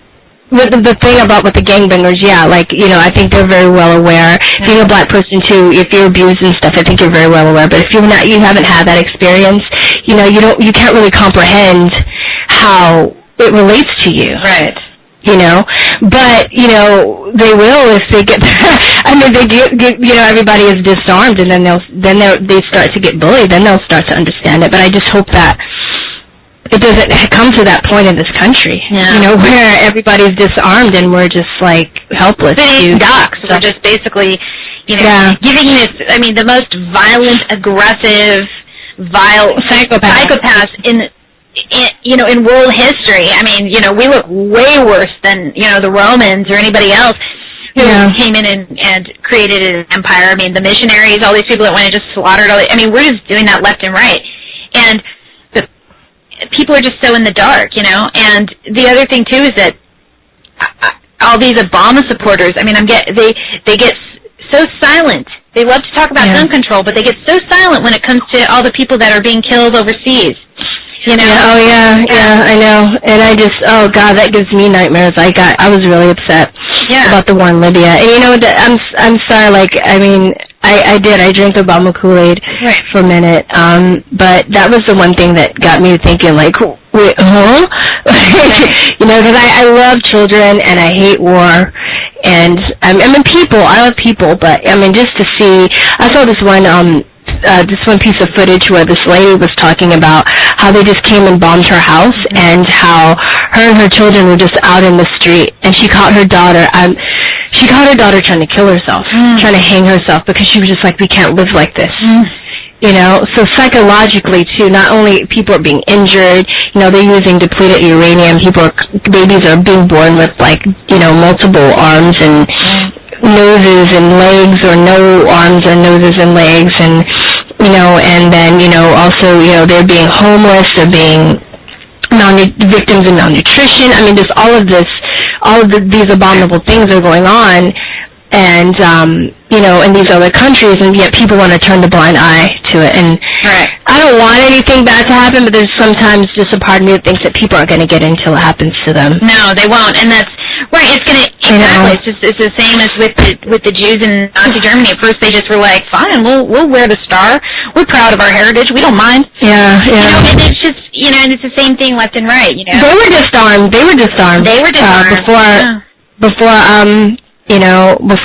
with the thing about with the gangbangers, I think they're very well aware. Being a black person too, if you're abused and stuff, I think you're very well aware. But if you haven't had that experience, you can't really comprehend how it relates to you. Right. But, they will if they get, I mean, they get, everybody is disarmed, and then they start to get bullied, then they'll start to understand it. But I just hope that it doesn't come to that point in this country, where everybody's disarmed and we're just, like, helpless. Docs. We're just basically, giving this, I mean, the most violent, aggressive, vile psychopaths in world history. I mean, we look way worse than, the Romans or anybody else who came in and created an empire. I mean, the missionaries, all these people that went and just slaughtered we're just doing that left and right. And people are just so in the dark, And the other thing too is that all these Obama supporters, I mean, they get so silent. They love to talk about gun control, but they get so silent when it comes to all the people that are being killed overseas. I know. And I just, oh God, that gives me nightmares. I was really upset about the war in Libya. And I'm sorry, like, I mean, I drank Obama Kool-Aid for a minute. But that was the one thing that got me thinking, like, wait, huh? Because I love children and I hate war. And I love people, but I mean, just to see, I saw this one piece of footage where this lady was talking about how they just came and bombed her house, and how her and her children were just out in the street, and she caught her daughter trying to kill herself, trying to hang herself, because she was just like, we can't live like this. So psychologically too, not only people are being injured, they're using depleted uranium, babies are being born with, like, multiple arms and noses and legs, or no arms or noses and legs, and and then also they're being homeless, they're being victims of malnutrition. I mean, just all of these abominable things are going on, and in these other countries, and yet people want to turn the blind eye to it. And I don't want anything bad to happen, but there's sometimes just a part of me that thinks that people aren't going to get it until it happens to them. No, they won't, and that's right. It's going to it's the same as with the Jews in Nazi Germany. At first, they just were like, "Fine, we'll wear the star. We're proud of our heritage. We don't mind." Yeah. And it's just and it's the same thing left and right. They were disarmed. Before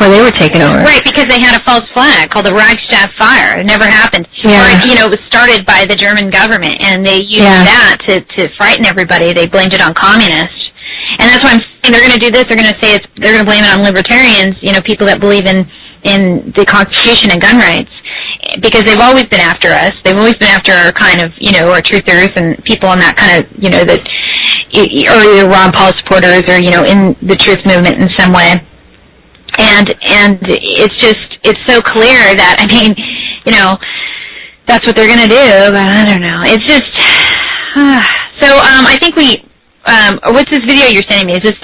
they were taken over. Right, because they had a false flag called the Reichstag fire. It never happened. Yeah. It was started by the German government, and they used that to frighten everybody. They blamed it on communists. And that's why I'm saying they're going to do this. They're going to say they're going to blame it on libertarians, people that believe in the Constitution and gun rights, because they've always been after us. They've always been after our kind of, our truthers and people on that kind of, that, or either Ron Paul supporters or, in the truth movement in some way. And it's so clear that, I mean, that's what they're going to do, but I don't know. It's just, so, I think what's this video you're sending me? Is this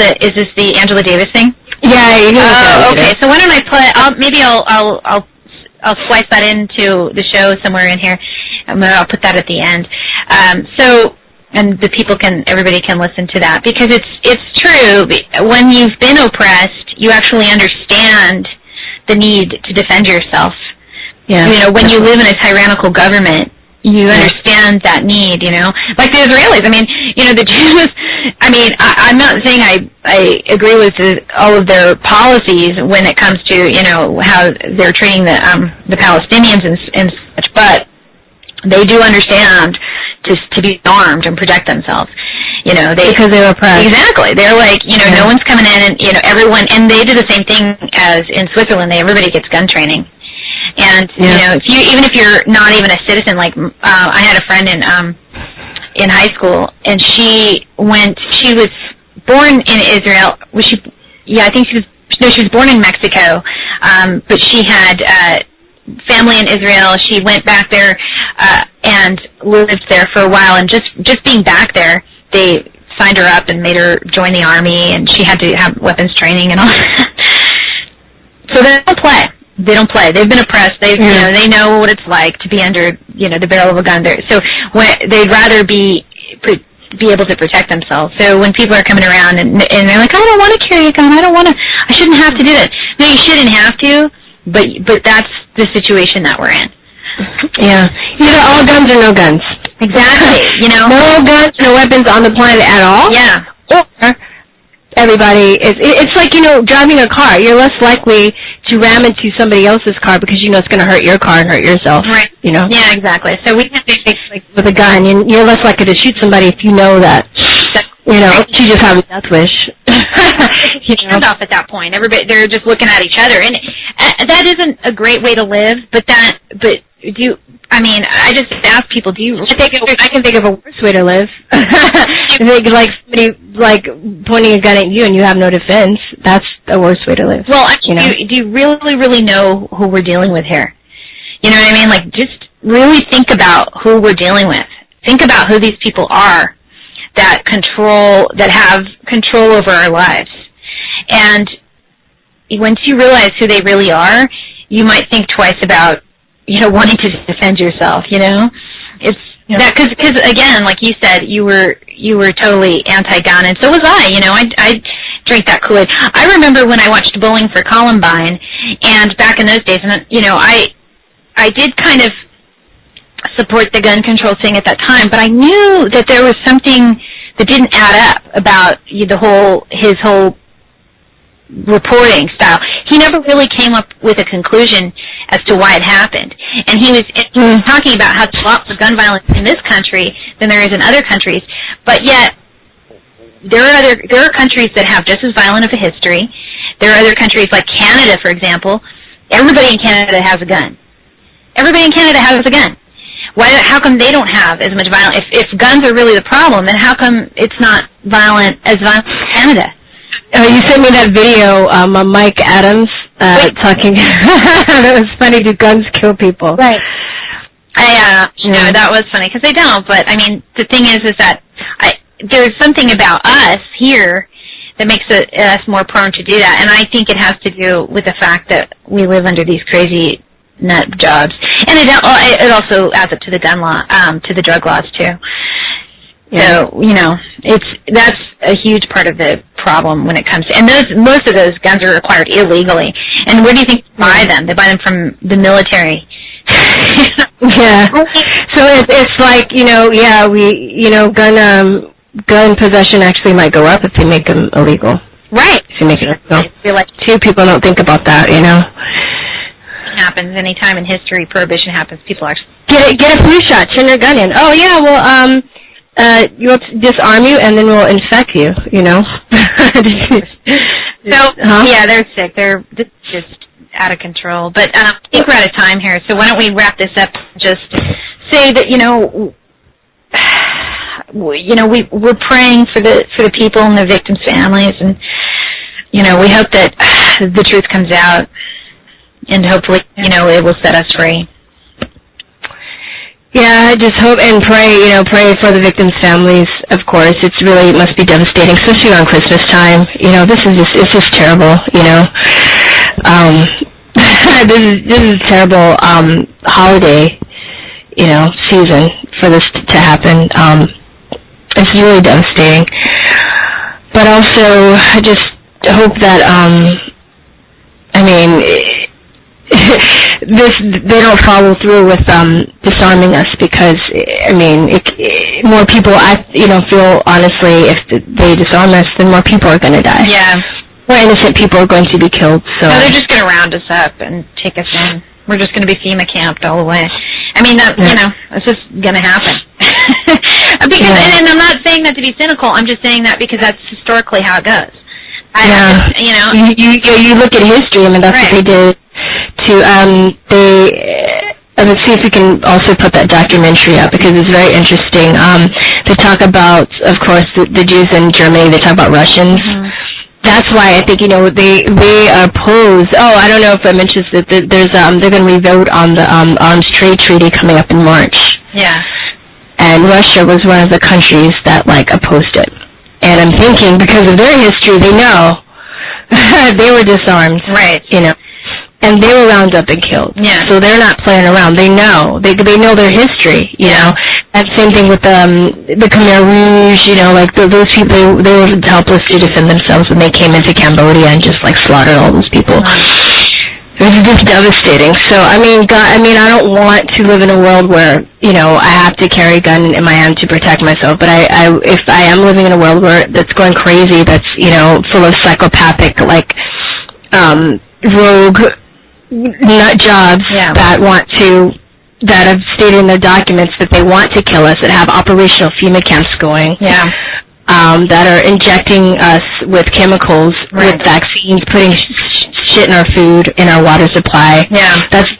the Angela Davis thing? Yeah. Okay. So why don't I play, I'll splice that into the show somewhere in here. I'll put that at the end. So and everybody can listen to that, because it's true. When you've been oppressed, you actually understand the need to defend yourself. Yeah. You know, when you live in a tyrannical government, you understand that need, you know. Like the Israelis, I mean, you know, the Jews, I mean, I'm not saying I agree with all of their policies when it comes to, you know, how they're treating the Palestinians and such, but they do understand to be armed and protect themselves. You know, because they were oppressed. Exactly. They're like, you know, no one's coming in, and, you know, everyone, and they do the same thing as in Switzerland. Everybody gets gun training. And, you know, even if you're not even a citizen, like, I had a friend in high school, and she was born in Israel. I think she was born in Mexico, but she had, family in Israel. She went back there, and lived there for a while, and just being back there, they signed her up and made her join the army, and she had to have weapons training and all that. So they don't play. They don't play. They've been oppressed. You know, they know what it's like to be under, you know, the barrel of a gun. So they'd rather be able to protect themselves. So when people are coming around and they're like, I don't want to carry a gun. I shouldn't have to do that. No, you shouldn't have to, but that's the situation that we're in. Yeah. Either all guns or no guns. Exactly. You know, no guns, no weapons on the planet at all. Yeah. Or everybody it's like, you know, driving a car. You're less likely to ram into somebody else's car because you know it's going to hurt your car and hurt yourself. Right. You know? Yeah, exactly. So we have to like with a gun, you're less likely to shoot somebody if you know that, you know, you just have a death wish. You know? Off at that point. Everybody, they're just looking at each other, and that isn't a great way to live. I just ask people, I can think of a worse way to live. Like somebody like pointing a gun at you and you have no defense. That's a worse way to live. Well, you know? Do you really, really know who we're dealing with here? You know what I mean? Like, just really think about who we're dealing with. Think about who these people are that have control over our lives. And once you realize who they really are, you might think twice about, you know, wanting to defend yourself, you know? It's that, cause again, like you said, you were totally anti-gun, and so was I, you know, I drank that Kool-Aid. I remember when I watched Bowling for Columbine, and back in those days, and, you know, I did kind of support the gun control thing at that time, but I knew that there was something that didn't add up about his whole reporting style. He never really came up with a conclusion as to why it happened. And he was talking about how there's lots of gun violence in this country than there is in other countries, but yet there are countries that have just as violent of a history. There are other countries like Canada, for example. Everybody in Canada has a gun. Everybody in Canada has a gun. How come they don't have as much violence? If guns are really the problem, then how come it's not as violent in Canada? You sent me that video on Mike Adams talking. That was funny. Do guns kill people? Right. That was funny because they don't. But I mean, the thing is that there's something about us here that makes us more prone to do that, and I think it has to do with the fact that we live under these crazy nut jobs, and it also adds up to the gun law, to the drug laws too. Yeah. So, you know, that's a huge part of the problem when it comes to, and most of those guns are acquired illegally. And where do you think they buy them? They buy them from the military. Yeah. So it's like, you know, gun possession actually might go up if they make them illegal. Right. If you make it illegal. Too, people don't think about that, you know. Happens any time in history, prohibition happens. People actually get a flu shot. Turn your gun in. Oh yeah, well, you'll disarm you and then we'll infect you. You know. Yeah, they're sick. They're just out of control. But I think we're out of time here. So why don't we wrap this up? And just say that we're praying for the people and the victims' families, and we hope that the truth comes out. And hopefully, it will set us free. Yeah, I just hope and pray for the victims' families, of course. It must be devastating, especially around Christmas time. It's just terrible, this is terrible, holiday, season for this to happen. It's really devastating. But also, I just hope that, they don't follow through with disarming us, because more people, feel honestly, if they disarm us, then more people are going to die. Yeah. More innocent people are going to be killed. So no, they're just going to round us up and take us in. We're just going to be FEMA camped all the way. It's just going to happen. Because, and I'm not saying that to be cynical. I'm just saying that because that's historically how it goes. You look at history. That's what they did. Let's see if we can also put that documentary up, because it's very interesting. They talk about, of course, the Jews in Germany. They talk about Russians. Mm-hmm. That's why I think they oppose. Oh, I don't know if I mentioned that there's they're going to revote on the arms trade treaty coming up in March. Yeah. And Russia was one of the countries that opposed it. And I'm thinking, because of their history, they know they were disarmed. Right. And they were rounded up and killed. Yeah. So they're not playing around. They know. They know their history, you know. And same thing with the Khmer Rouge, those people, they were helpless to defend themselves when they came into Cambodia and just slaughtered all those people. It was just devastating. So, God, I don't want to live in a world where, I have to carry a gun in my hand to protect myself. But if I am living in a world where that's going crazy, that's, full of psychopathic, rogue nut jobs that have stated in their documents that they want to kill us, that have operational FEMA camps going. Yeah. That are injecting us with chemicals, with vaccines, putting shit in our food, in our water supply. Yeah. That's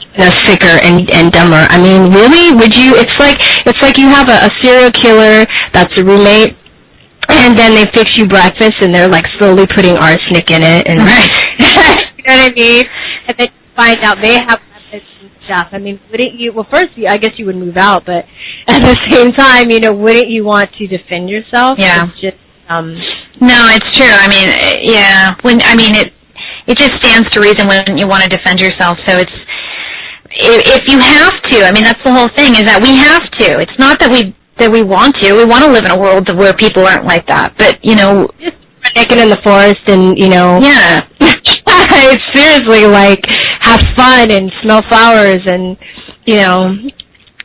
sicker and dumber. Really? Would you? It's like you have a serial killer that's a roommate, and then they fix you breakfast, and they're slowly putting arsenic in it, and you know what I mean? And then you find out they have weapons and stuff. Wouldn't you? Well, first, I guess you would move out, but at the same time, wouldn't you want to defend yourself? Yeah. It's just, no, it's true. It just stands to reason when you want to defend yourself. So if you have to, that's the whole thing, is that we have to. It's not that we want to. We want to live in a world where people aren't like that. But, just naked in the forest and, Yeah. it's seriously have fun and smell flowers and,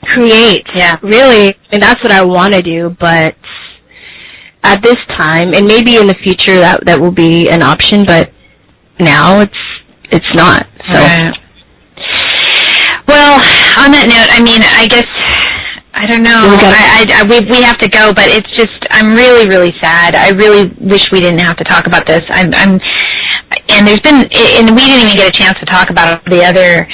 create. Yeah. Really, that's what I want to do, but at this time, and maybe in the future that will be an option, but now it's not. So. Right. Well, on that note, I guess, I don't know. We have to go, but it's just, I'm really, really sad. I really wish we didn't have to talk about this. And we didn't even get a chance to talk about the other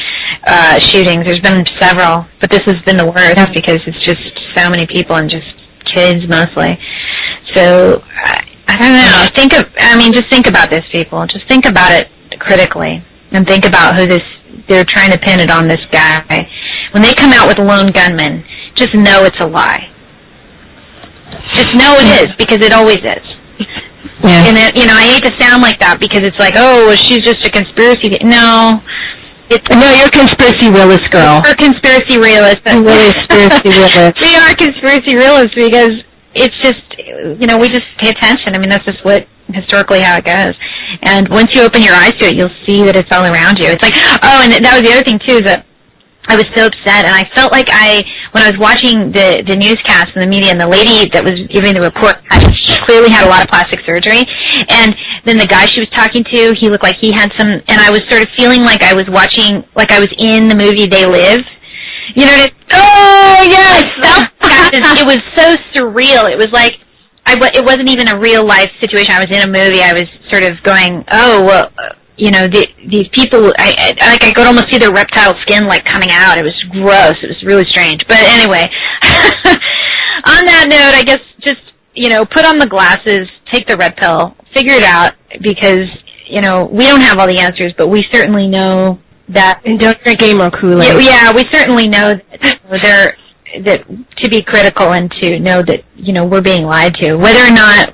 shootings. There's been several, but this has been the worst because it's just so many people and just kids mostly. So I don't know. Just think about this, people. Just think about it critically, and think about they're trying to pin it on this guy. When they come out with lone gunmen, just know it's a lie. Just know it is, because it always is. Yeah. And I hate to sound like that, because it's she's just a conspiracy. No. You're a conspiracy realist, girl. We're conspiracy realists. We are conspiracy realists, because it's just, we just pay attention. That's just historically how it goes. And once you open your eyes to it, you'll see that it's all around you. It's and that was the other thing, too, is that I was so upset, and I felt like when I was watching the newscast and the media, and the lady that was giving the report clearly had a lot of plastic surgery, and then the guy she was talking to, he looked like he had some, and I was sort of feeling like I was watching, like I was in the movie They Live. You know what I mean? Oh, yes! It was so surreal. It was like, it wasn't even a real life situation. I was in a movie. I was sort of going, oh, well, these people, I could almost see their reptile skin coming out. It was gross. It was really strange. But anyway, on that note, I guess just, put on the glasses, take the red pill, figure it out, because, we don't have all the answers, but we certainly know that. And don't drink any more Kool-Aid. Yeah, we certainly know that to be critical and to know that, we're being lied to. Whether or not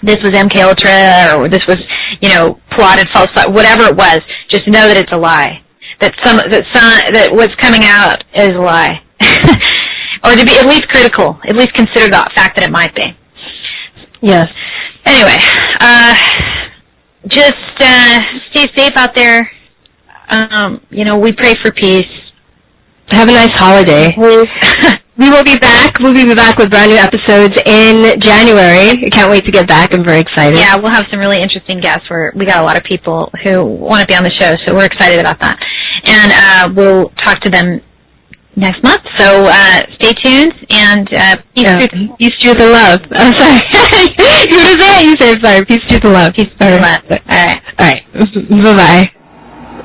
this was MK Ultra or this was, plotted false, whatever it was, just know that it's a lie. That what's coming out is a lie. or to be at least critical, at least consider the fact that it might be. Yes. Anyway, just stay safe out there. We pray for peace. Have a nice holiday. We will be back. We'll be back with brand new episodes in January. I can't wait to get back. I'm very excited. Yeah, we'll have some really interesting guests. We got a lot of people who want to be on the show, so we're excited about that. And we'll talk to them next month. So stay tuned and peace, truth, and love. I'm sorry. You were saying you said sorry. Peace, truth, and love. Peace, truth, and love. All right. Bye-bye.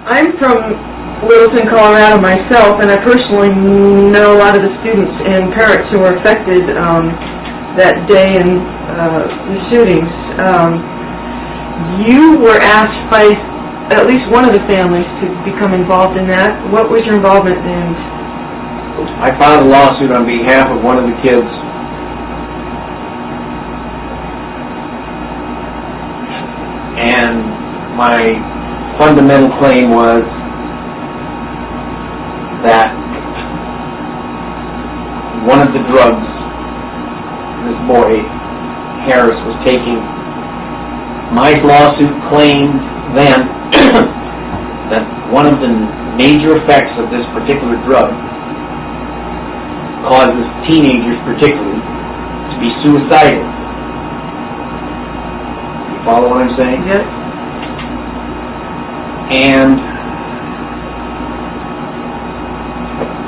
I'm from Littleton, Colorado myself, and I personally know a lot of the students and parents who were affected that day in the shootings. You were asked by at least one of the families to become involved in that. What was your involvement in? I filed a lawsuit on behalf of one of the kids. And my fundamental claim was that one of the drugs this boy, Harris, was taking, my lawsuit claimed then that one of the major effects of this particular drug causes teenagers particularly to be suicidal. You follow what I'm saying? Yes. And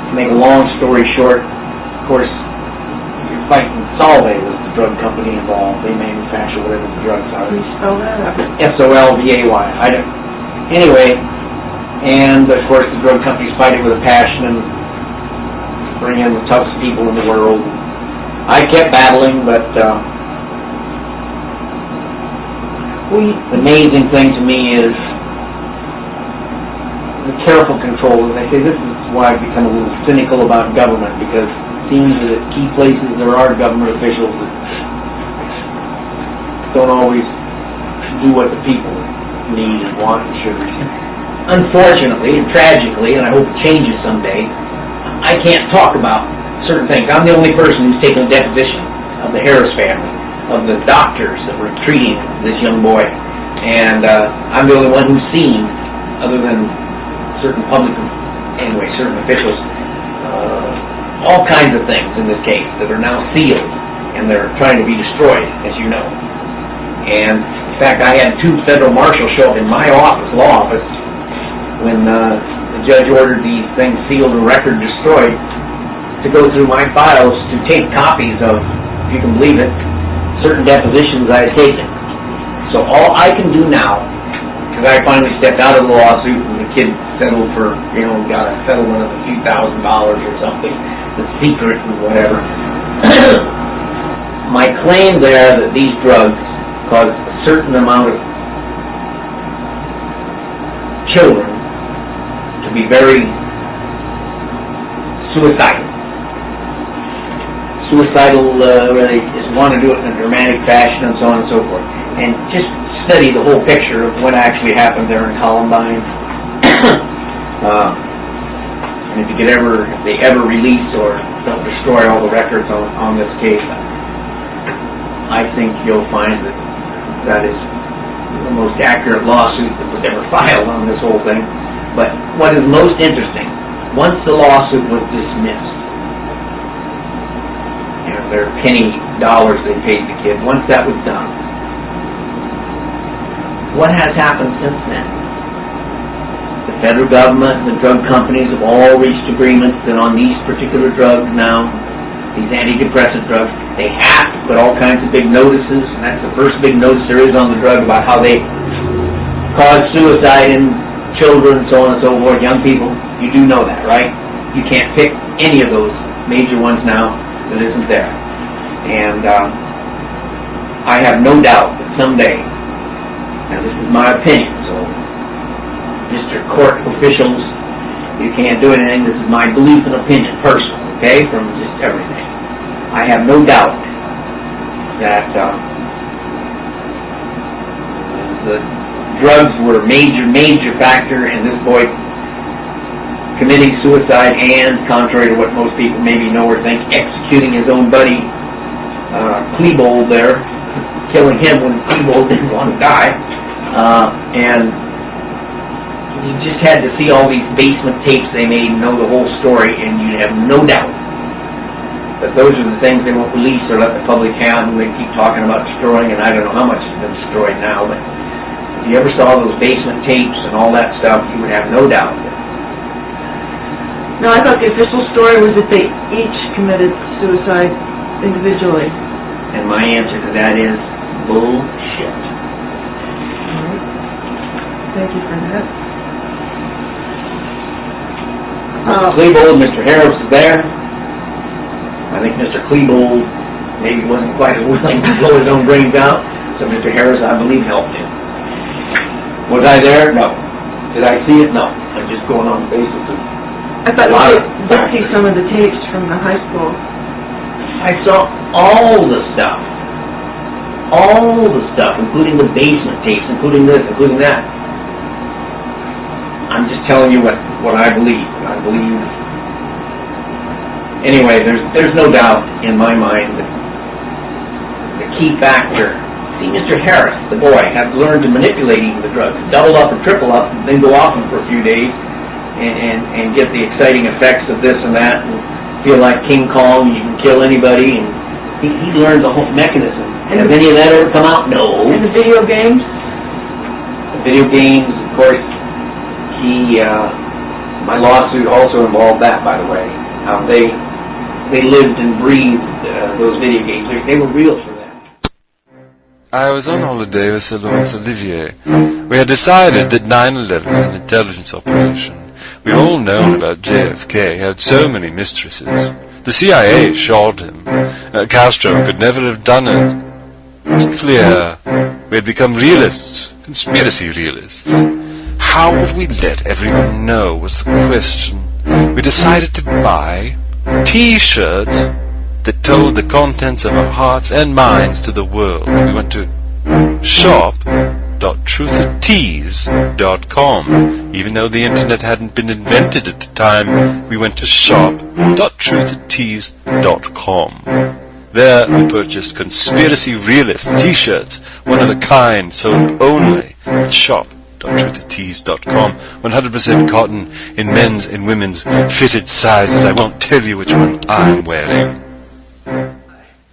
to make a long story short, of course, you're fighting Solvay was the drug company involved. They manufacture whatever the drugs are. Can you spell that? S-O-L-V-A-Y. Anyway, and of course the drug companies fight it with a passion and bring in the toughest people in the world. I kept battling, but the amazing thing to me is the careful control. As I say, this is why I've become a little cynical about government, because it seems that at key places there are government officials that don't always do what the people need and want and should receive. Unfortunately and tragically, and I hope it changes someday, I can't talk about certain things. I'm the only person who's taken a deposition of the Harris family, of the doctors that were treating this young boy. And I'm the only one who's seen, other than certain certain officials, all kinds of things in this case that are now sealed, and they're trying to be destroyed, as you know. And in fact, I had 2 federal marshals show up in my office, law office, when the judge ordered these things sealed and record destroyed, to go through my files to take copies of, if you can believe it, certain depositions I had taken. So all I can do now, because I finally stepped out of the lawsuit and the kid settled for, got a settlement of a few $1,000 or something, that's secret and whatever. My claim there that these drugs cause a certain amount of children to be very suicidal. Where they just want to do it in a dramatic fashion and so on and so forth. And just study the whole picture of what actually happened there in Columbine. And if they ever release or don't destroy all the records on this case, I think you'll find that is the most accurate lawsuit that was ever filed on this whole thing. But what is most interesting, once the lawsuit was dismissed, and their penny dollars they paid the kid, once that was done, what has happened since then? The federal government and the drug companies have all reached agreements that on these particular drugs now, these antidepressant drugs, they have to put all kinds of big notices, and that's the first big notice there is on the drug about how they cause suicide in children, so on and so forth, young people. You do know that, right? You can't pick any of those major ones now that isn't there. And I have no doubt that someday, now this is my opinion, so district court officials, you can't do anything, this is my belief and opinion, personal, okay, from just everything. I have no doubt that the drugs were a major factor in this boy committing suicide and, contrary to what most people maybe know or think, executing his own buddy, Klebold there, killing him when Klebold didn't want to die. And you just had to see all these basement tapes they made and know the whole story, and you'd have no doubt that those are the things they won't release or let the public have, and they keep talking about destroying, and I don't know how much has been destroyed now, but if you ever saw those basement tapes and all that stuff, you would have no doubt. No, I thought the official story was that they each committed suicide individually. And my answer to that is bullshit. Thank you for that. Mr. Klebold, Mr. Harris is there. I think Mr. Klebold maybe wasn't quite as willing to blow his own brains out, so Mr. Harris, I believe, helped him. Was I there? No. Did I see it? No. I'm just going on the basis of I thought you did see some of the tapes from the high school. I saw all the stuff. All the stuff, including the basement tapes, including this, including that. I'm just telling you what I believe. I believe. Anyway, there's no doubt in my mind that the key factor. See, Mr. Harris, the boy, had learned to manipulate even the drugs, double up and triple up, and then go off them for a few days, and get the exciting effects of this and that, and feel like King Kong, you can kill anybody, and he learned the whole mechanism. Has any of that ever come out? No. And the video games? The video games, of course, my lawsuit also involved that, by the way. How they lived and breathed those video games. They were real for them. I was on holiday with Sir Lawrence Olivier. We had decided that 9/11 was an intelligence operation. We've all known about JFK, he had so many mistresses. The CIA shot him. Castro could never have done it. It was clear. We had become realists, conspiracy realists. How would we let everyone know was the question. We decided to buy T-shirts that told the contents of our hearts and minds to the world. We went to shop.truthandtease.com. Even though the internet hadn't been invented at the time, we went to shop.truthandtease.com. There we purchased Conspiracy Realist T-shirts, one of a kind, sold only at shop.truthandtease.com. 100% cotton in men's and women's fitted sizes. I won't tell you which one I'm wearing.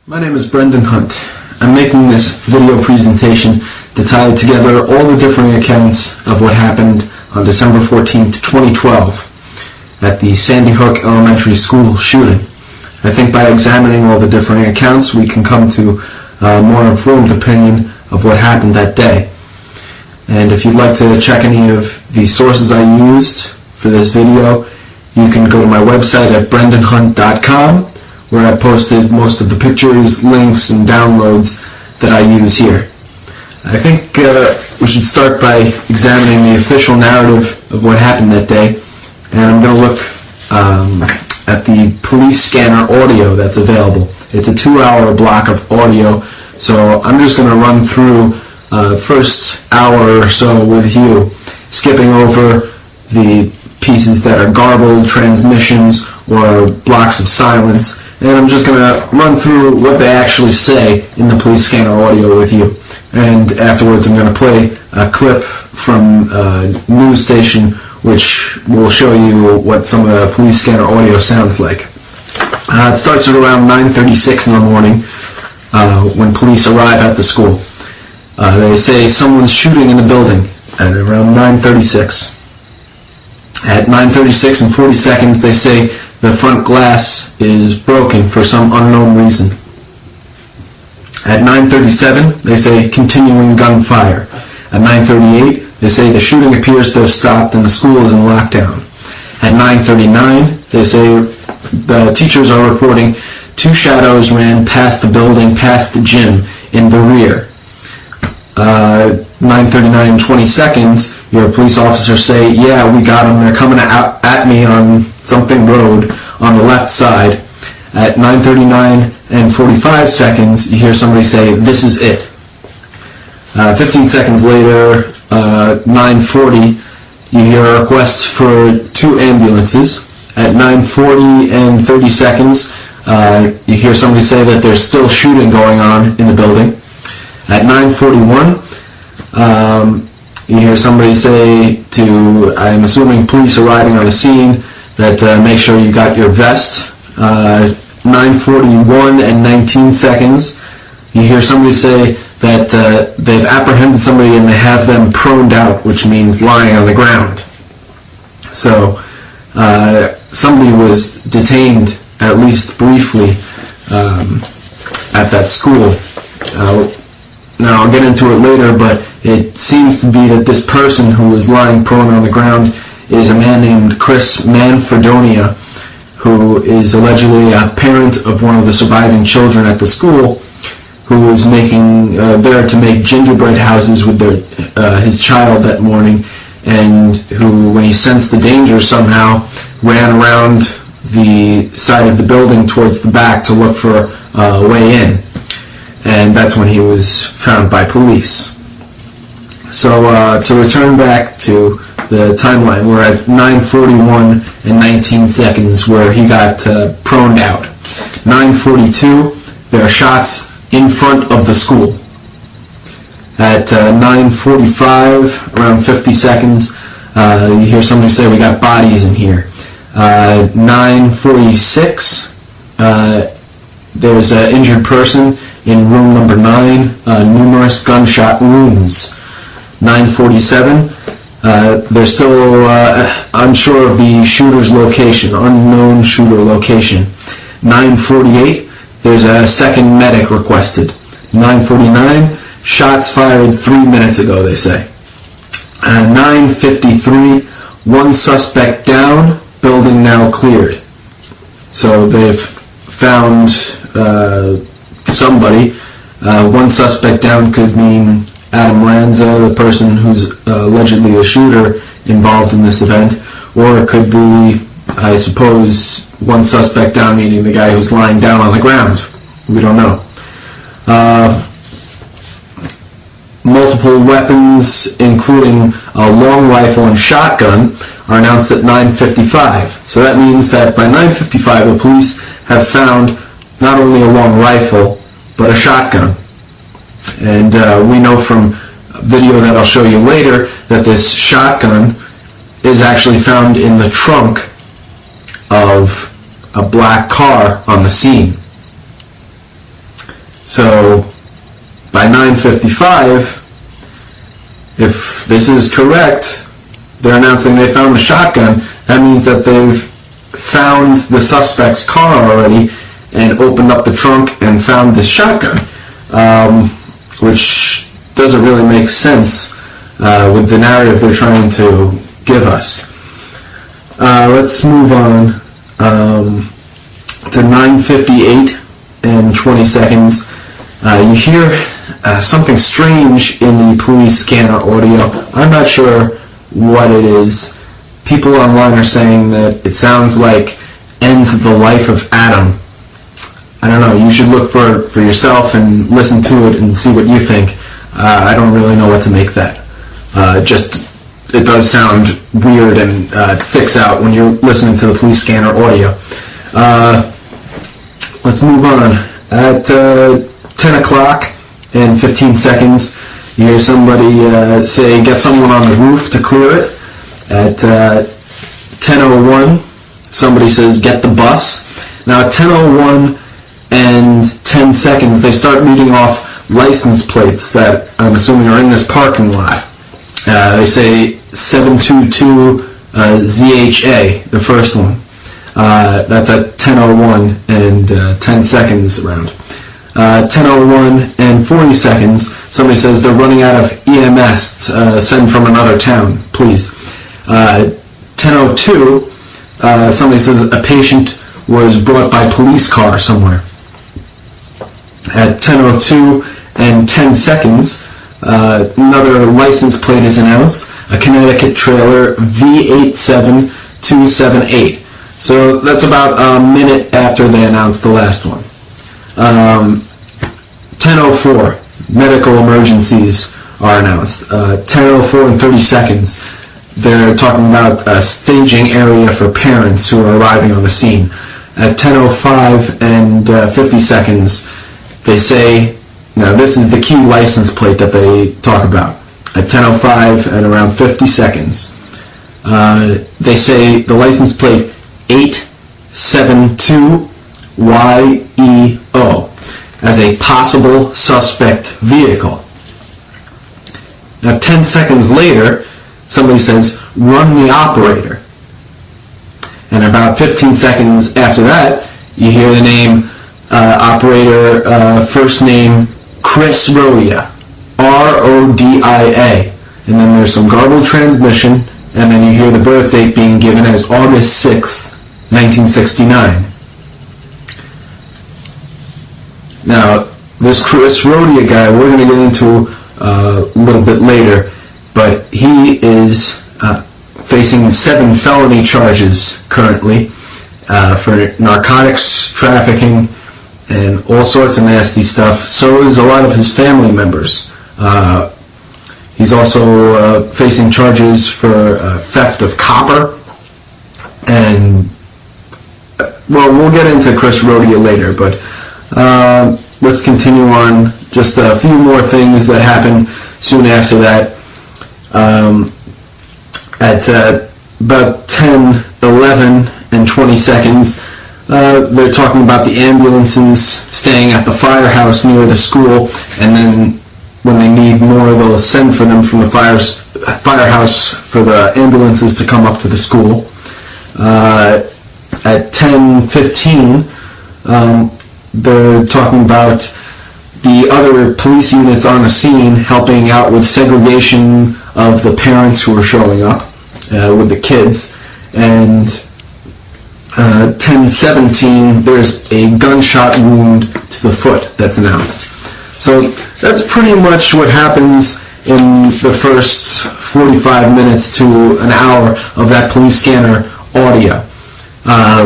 My name is Brendan Hunt. I'm making this video presentation to tie together all the differing accounts of what happened on December 14th, 2012 at the Sandy Hook Elementary School shooting. I think by examining all the differing accounts we can come to a more informed opinion of what happened that day. And if you'd like to check any of the sources I used for this video, you can go to my website at brendanhunt.com, where I posted most of the pictures, links, and downloads that I use here. I think we should start by examining the official narrative of what happened that day, and I'm going to look at the police scanner audio that's available. It's a 2-hour block of audio, so I'm just going to run through the first hour or so with you, skipping over the pieces that are garbled transmissions or blocks of silence, and I'm just going to run through what they actually say in the police scanner audio with you. And afterwards I'm going to play a clip from a news station which will show you what some of the police scanner audio sounds like. It starts at around 9:36 in the morning when police arrive at the school. They say someone's shooting in the building at around 9:36. At 9:36 and 40 seconds they say the front glass is broken for some unknown reason. At 9:37 they say continuing gunfire. At 9:38 they say the shooting appears to have stopped and the school is in lockdown. At 9:39 they say the teachers are reporting 2 shadows ran past the building, past the gym, in the rear. 9:39 and 20 seconds, your police officers say, yeah, we got them, they're coming out at me on something road on the left side. At 9:39 and 45 seconds, you hear somebody say, this is it. 15 seconds later, 9:40, you hear a request for 2 ambulances. At 9:40 and 30 seconds, you hear somebody say that there's still shooting going on in the building. At 9:41, you hear somebody say to, I'm assuming police arriving on the scene, that make sure you got your vest. 9:41 and 19 seconds, you hear somebody say that they've apprehended somebody and they have them proned out, which means lying on the ground. So somebody was detained, at least briefly, at that school. Now I'll get into it later, but it seems to be that this person who was lying prone on the ground is a man named Chris Manfredonia, who is allegedly a parent of one of the surviving children at the school, who was there to make gingerbread houses with his child that morning, and who, when he sensed the danger, somehow ran around the side of the building towards the back to look for a way in. And that's when he was found by police. So to return back to the timeline, we're at 9:41 and 19 seconds where he got proned out. 9:42, there are shots in front of the school. At 9:45, around 50 seconds, you hear somebody say, we got bodies in here. 9:46, there's an injured person in room number 9, numerous gunshot wounds. 9:47, they're still unsure of the shooter's location, unknown shooter location. 9:48, there's a second medic requested. 9:49, shots fired 3 minutes ago, they say. 9:53, one suspect down, building now cleared. So they've found somebody. One suspect down could mean Adam Lanza, the person who's allegedly the shooter involved in this event, or it could be, I suppose, one suspect down meaning the guy who's lying down on the ground. We don't know. Multiple weapons, including a long rifle and shotgun, are announced at 9:55. So that means that by 9:55 the police have found not only a long rifle, but a shotgun. And we know from a video that I'll show you later that this shotgun is actually found in the trunk of a black car on the scene. So by 9:55, if this is correct, they're announcing they found the shotgun. That means that they've found the suspect's car already and opened up the trunk and found this shotgun, which doesn't really make sense with the narrative they're trying to give us. Let's move on to 9:58 and 20 seconds. You hear something strange in the police scanner audio. I'm not sure what it is. People online are saying that it sounds like ends the life of Adam. I don't know, you should look for yourself and listen to it and see what you think. I don't really know what to make that. It does sound weird and it sticks out when you're listening to the police scanner audio. Let's move on. At 10 o'clock and 15 seconds, you hear somebody say, get someone on the roof to clear it. At 10:01, somebody says, get the bus. Now at 10:01 and 10 seconds, they start reading off license plates that I'm assuming are in this parking lot. They say 722 ZHA, the first one. That's at 10:01 and 10 seconds around. 10:01 and 40 seconds, somebody says they're running out of EMS, send from another town, please. 10:02, somebody says a patient was brought by police car somewhere. At 10:02 and 10 seconds, another license plate is announced, a Connecticut trailer V87278. So that's about a minute after they announced the last one. 10:04, medical emergencies are announced. 10:04 and 30 seconds, they're talking about a staging area for parents who are arriving on the scene. At 10:05 and 50 seconds, they say, now this is the key license plate that they talk about. At 10:05 and around 50 seconds, they say the license plate 872YEO as a possible suspect vehicle. Now 10 seconds later, somebody says, run the operator. And about 15 seconds after that, you hear the name, operator, first name, Chris Rodia, R-O-D-I-A. And then there's some garbled transmission, and then you hear the birth date being given as August 6th, 1969. Now, this Chris Rodia guy, we're going to get into a little bit later, but he is facing 7 felony charges currently for narcotics trafficking and all sorts of nasty stuff. So is a lot of his family members. He's also facing charges for theft of copper, and well, we'll get into Chris Rodia later, but let's continue on. Just a few more things that happen soon after that. At about 10, 11, and 20 seconds, they're talking about the ambulances staying at the firehouse near the school, and then when they need more, they'll send for them from the firehouse for the ambulances to come up to the school. At 10:15, they're talking about the other police units on the scene helping out with segregation of the parents who are showing up with the kids. And 10:17, there's a gunshot wound to the foot that's announced. So that's pretty much what happens in the first 45 minutes to an hour of that police scanner audio.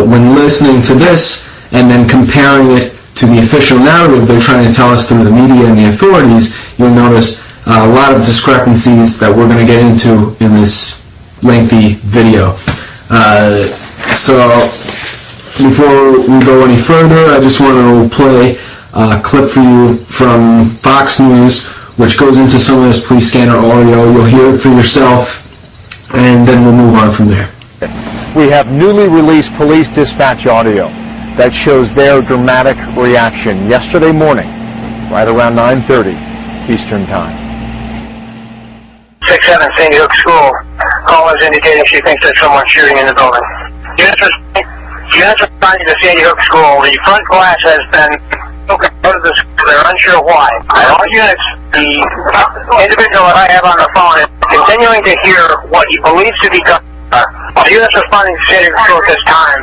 When listening to this and then comparing it to the official narrative they're trying to tell us through the media and the authorities, you'll notice a lot of discrepancies that we're going to get into in this lengthy video. So before we go any further, I just want to play a clip for you from Fox News, which goes into some of this police scanner audio. You'll hear it for yourself, and then we'll move on from there. We have newly released police dispatch audio that shows their dramatic reaction yesterday morning, right around 9:30 Eastern Time. 6-7 Sandy Hook School. Call is indicating she thinks there's someone shooting in the building. Units responding to Sandy Hook School. The front glass has been broken out of the school. They're unsure why. All units, the individual that I have on the phone is continuing to hear what he believes to be gunfire. All units responding to Sandy Hook School at this time.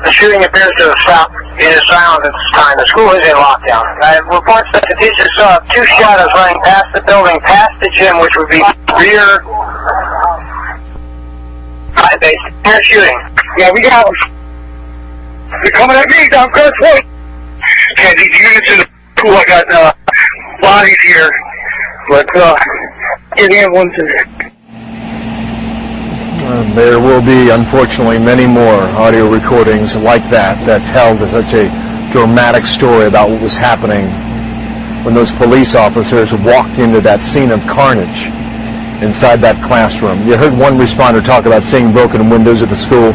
The shooting appears to have stopped. It is silent at this time. The school is in lockdown. Reports that the teachers saw 2 shadows running past the building, past the gym, which would be rear base. They're shooting. Yeah, we got them. They're coming at me down Cross Point. Okay, these units in the school, I got bodies here. But get ambulances. There will be, unfortunately, many more audio recordings like that tell such a dramatic story about what was happening when those police officers walked into that scene of carnage inside that classroom. You heard one responder talk about seeing broken windows at the school.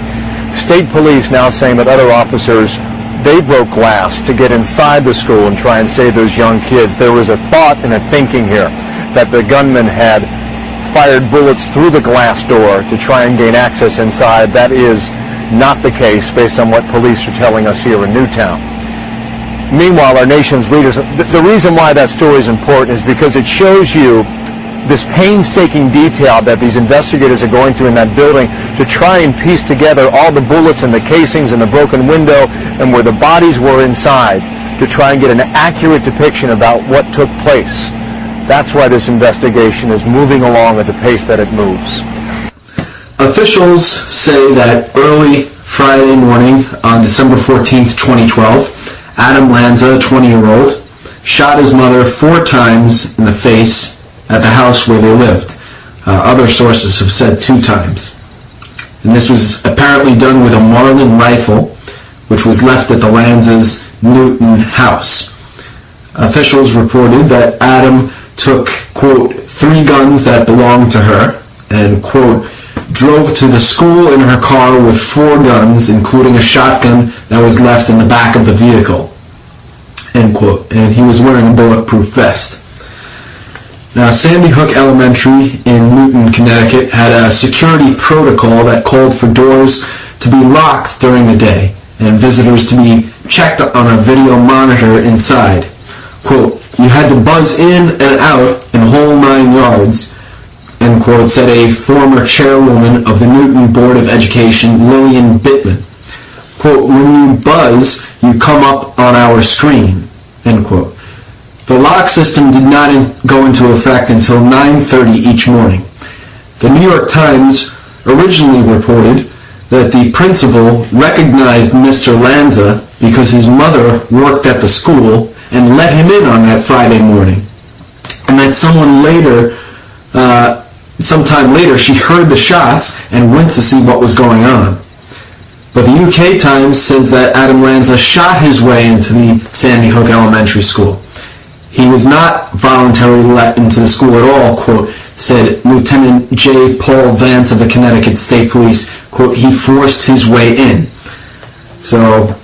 State police now saying that other officers, they broke glass to get inside the school and try and save those young kids. There was a thought and a thinking here that the gunman had fired bullets through the glass door to try and gain access inside. That is not the case based on what police are telling us here in Newtown. Meanwhile, our nation's leaders, the reason why that story is important is because it shows you this painstaking detail that these investigators are going through in that building to try and piece together all the bullets and the casings and the broken window and where the bodies were inside to try and get an accurate depiction about what took place. That's why this investigation is moving along at the pace that it moves. Officials say that early Friday morning on December 14th, 2012, Adam Lanza, a 20-year-old, shot his mother 4 times in the face at the house where they lived. Other sources have said 2 times. And this was apparently done with a Marlin rifle, which was left at the Lanza's Newton house. Officials reported that Adam took, quote, 3 guns that belonged to her, and, quote, drove to the school in her car with 4 guns, including a shotgun that was left in the back of the vehicle, end quote. And he was wearing a bulletproof vest. Now, Sandy Hook Elementary in Newton, Connecticut had a security protocol that called for doors to be locked during the day and visitors to be checked on a video monitor inside. Quote, you had to buzz in and out in whole 9 yards, end quote, said a former chairwoman of the Newton Board of Education, Lillian Bittman. Quote, when you buzz, you come up on our screen, end quote. The lock system did not go into effect until 9:30 each morning. The New York Times originally reported that the principal recognized Mr. Lanza because his mother worked at the school and let him in on that Friday morning. And that sometime later, she heard the shots and went to see what was going on. But the UK Times says that Adam Lanza shot his way into the Sandy Hook Elementary School. He was not voluntarily let into the school at all, quote, said Lieutenant J. Paul Vance of the Connecticut State Police, quote, he forced his way in. So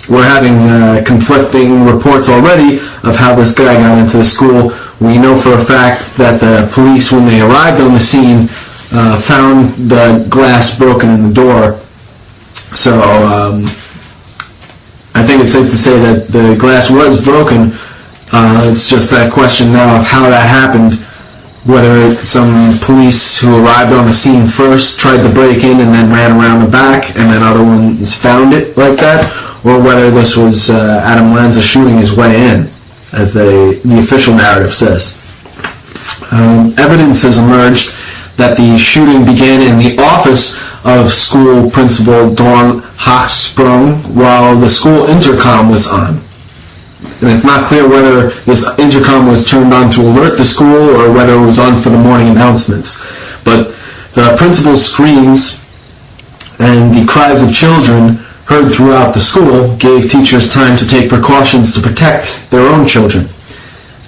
we're having conflicting reports already of how this guy got into the school. We know for a fact that the police, when they arrived on the scene, found the glass broken in the door. So I think it's safe to say that the glass was broken. It's just that question now of how that happened, whether some police who arrived on the scene first tried to break in and then ran around the back and then other ones found it like that, or whether this was Adam Lanza shooting his way in, as the official narrative says. Evidence has emerged that the shooting began in the office of school principal Dawn Hochsprung while the school intercom was on. And it's not clear whether this intercom was turned on to alert the school or whether it was on for the morning announcements. But the principal's screams and the cries of children heard throughout the school gave teachers time to take precautions to protect their own children.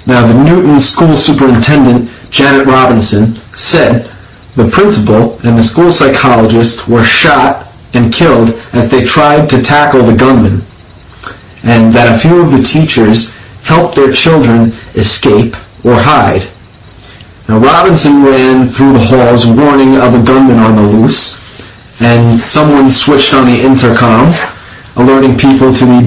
Now, the Newton school superintendent, Janet Robinson, said the principal and the school psychologist were shot and killed as they tried to tackle the gunman, and that a few of the teachers helped their children escape or hide. Now, Robinson ran through the halls warning of a gunman on the loose, and someone switched on the intercom, alerting people to the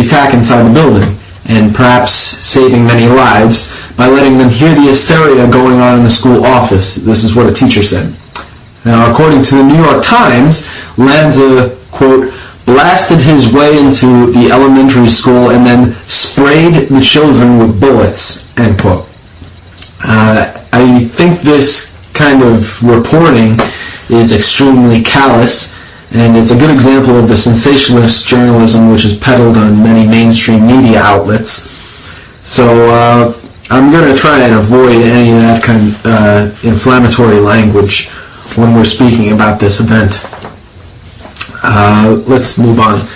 attack inside the building, and perhaps saving many lives by letting them hear the hysteria going on in the school office. This is what a teacher said. Now, according to the New York Times, Lanza, quote, blasted his way into the elementary school and then sprayed the children with bullets, end quote. I think this kind of reporting is extremely callous, and it's a good example of the sensationalist journalism which is peddled on many mainstream media outlets. So I'm going to try and avoid any of that kind of inflammatory language when we're speaking about this event. Let's move on.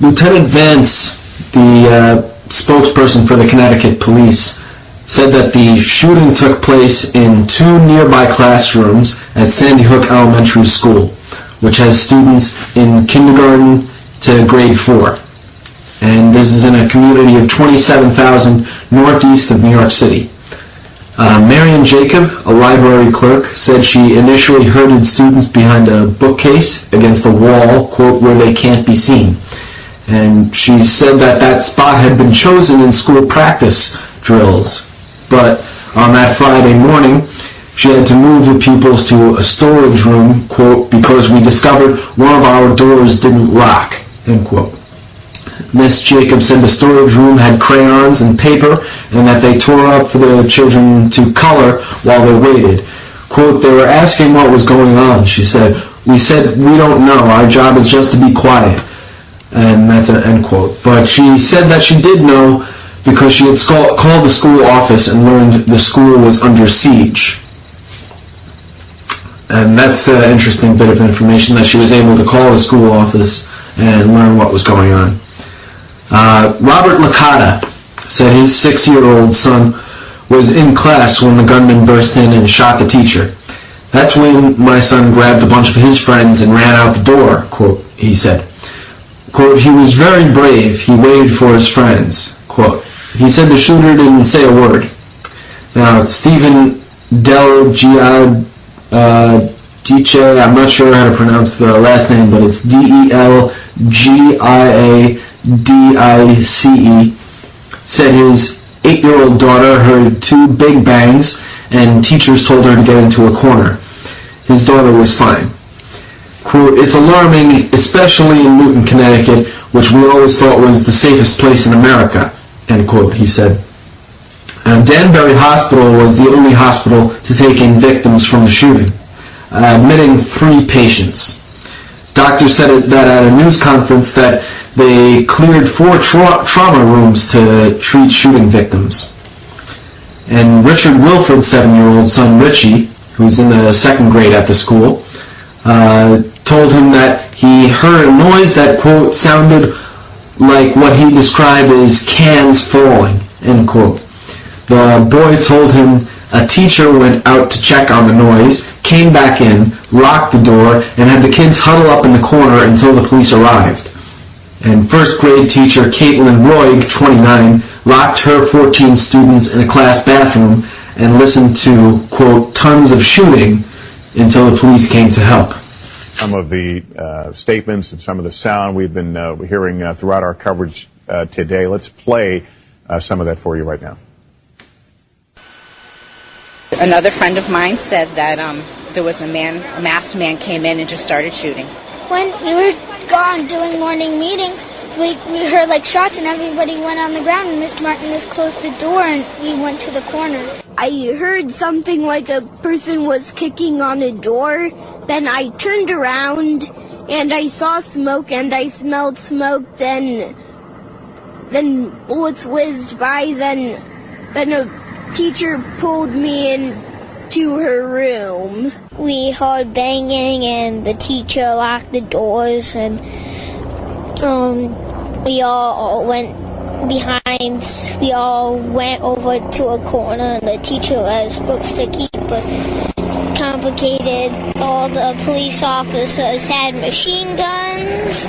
Lieutenant Vance, the spokesperson for the Connecticut Police, said that the shooting took place in 2 nearby classrooms at Sandy Hook Elementary School, which has students in kindergarten to grade 4. And this is in a community of 27,000 northeast of New York City. Marion Jacob, a library clerk, said she initially herded students behind a bookcase against a wall, quote, where they can't be seen. And she said that spot had been chosen in school practice drills. But on that Friday morning, she had to move the pupils to a storage room, quote, because we discovered one of our doors didn't lock, end quote. Miss Jacob said the storage room had crayons and paper and that they tore up for the children to color while they waited. Quote, they were asking what was going on, she said. We said, we don't know. Our job is just to be quiet. And that's an end quote. But she said that she did know because she had called the school office and learned the school was under siege. And that's an interesting bit of information, that she was able to call the school office and learn what was going on. Robert Licata said his 6-year-old son was in class when the gunman burst in and shot the teacher. That's when my son grabbed a bunch of his friends and ran out the door, quote, he said. Quote, he was very brave. He waited for his friends, quote. He said the shooter didn't say a word. Now, Stephen Del Giadice, I'm not sure how to pronounce the last name, but it's Delgiadice, said his 8-year-old daughter heard 2 big bangs and teachers told her to get into a corner. His daughter was fine. Quote, it's alarming, especially in Newton, Connecticut, which we always thought was the safest place in America, end quote, he said. Danbury Hospital was the only hospital to take in victims from the shooting, admitting 3 patients. Doctors said that at a news conference that they cleared 4 trauma rooms to treat shooting victims. And Richard Wilford's 7-year-old son Richie, who's in the 2nd grade at the school, told him that he heard a noise that, quote, sounded like what he described as cans falling, end quote. The boy told him a teacher went out to check on the noise, came back in, locked the door, and had the kids huddle up in the corner until the police arrived. And 1st grade teacher Caitlin Roig, 29, locked her 14 students in a class bathroom and listened to, quote, tons of shooting until the police came to help. Some of the statements and some of the sound we've been hearing throughout our coverage today. Let's play some of that for you right now. Another friend of mine said that there was a masked man came in and just started shooting. When we were gone doing morning meeting, we heard like shots and everybody went on the ground and Miss Martin just closed the door and we went to the corner. I heard something like a person was kicking on a door. Then I turned around and I saw smoke and I smelled smoke. Then bullets whizzed by. Then a teacher pulled me into her room. We heard banging and the teacher locked the doors and we all went behind. We all went over to a corner and the teacher was supposed to keep us complicated. All the police officers had machine guns.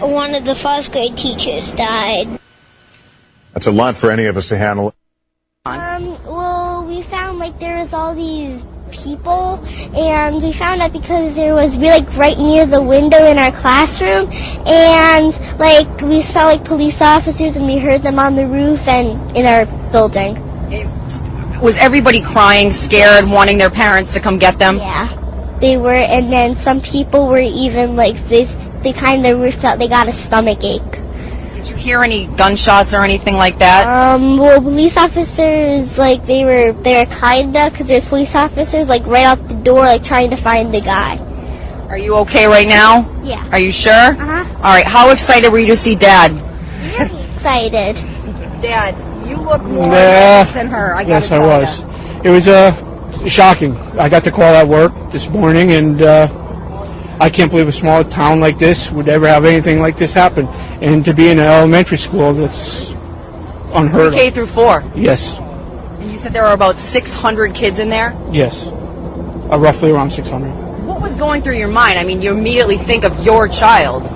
One of the 1st grade teachers died. That's a lot for any of us to handle. Well, we found like there was all these people, and we found out because there was like right near the window in our classroom, and like we saw like police officers and we heard them on the roof and in our building. Was everybody crying, scared, wanting their parents to come get them? Yeah, they were, and then some people were even like they kind of felt they got a stomach ache. Did you hear any gunshots or anything like that? Well, police officers, like, they were kinda, because there's police officers, like, right out the door, like, trying to find the guy. Are you okay right now? Yeah. Are you sure? Uh-huh. All right, how excited were you to see Dad? Really excited. Dad, you look more Yeah. than her. Yes, I was. It was shocking. I got the call at work this morning, and I can't believe a small town like this would ever have anything like this happen. And to be in an elementary school, that's unheard of. K through 4? Yes. And you said there were about 600 kids in there? Yes. Roughly around 600. What was going through your mind? I mean, you immediately think of your child.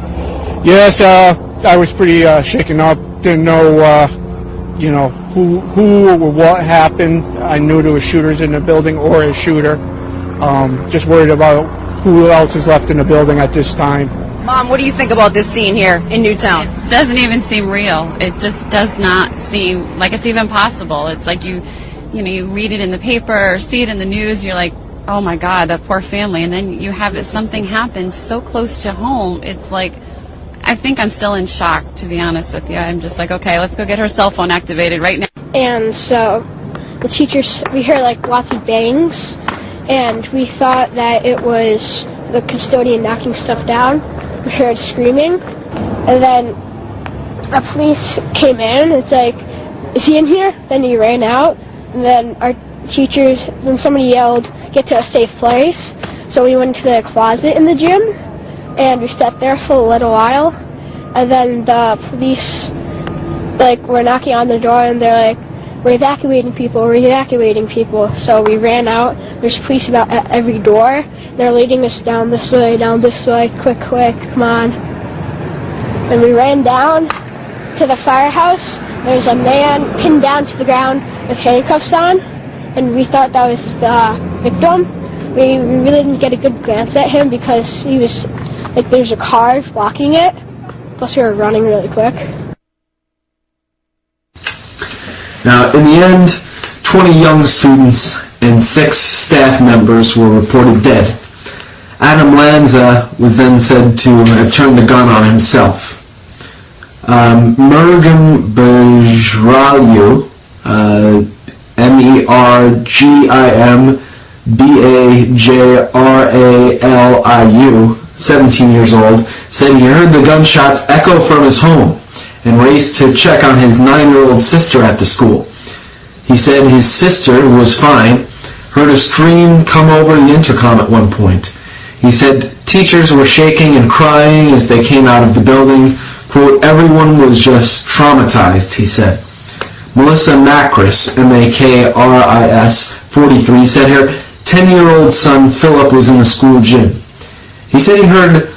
Yes, I was pretty shaken up. Didn't know, who or what happened. I knew there were shooters in the building or a shooter. Just worried about who else is left in the building at this time. Mom, what do you think about this scene here in Newtown? It doesn't even seem real. It just does not seem like it's even possible. It's like you read it in the paper or see it in the news, you're like, oh my God, that poor family. And then you have something happen so close to home. It's like, I think I'm still in shock, to be honest with you. I'm just like, okay, let's go get her cell phone activated right now. And so the teachers, we heard like lots of bangs, and we thought that it was the custodian knocking stuff down. We heard screaming, and then a police came in. It's like, is he in here? Then he ran out, and then our teachers, then somebody yelled, get to a safe place. So we went to the closet in the gym, and we sat there for a little while, and then the police, were knocking on the door, and they're like, we're evacuating people. So we ran out. There's police about at every door. They're leading us down this way, quick, come on. And we ran down to the firehouse. There's a man pinned down to the ground with handcuffs on, and we thought that was the victim. We really didn't get a good glance at him because he was, there's a car blocking it. Plus we were running really quick. Now, in the end, 20 young students and 6 staff members were reported dead. Adam Lanza was then said to have turned the gun on himself. Mergim Bajraliu, Mergimbajraliu, 17 years old, said he heard the gunshots echo from his home and raced to check on his 9-year-old sister at the school. He said his sister, who was fine, heard a scream come over the intercom at one point. He said teachers were shaking and crying as they came out of the building. Quote, everyone was just traumatized, he said. Melissa Macris, M-A-K-R-I-S, 43, said her 10-year-old son Philip was in the school gym. He said he heard,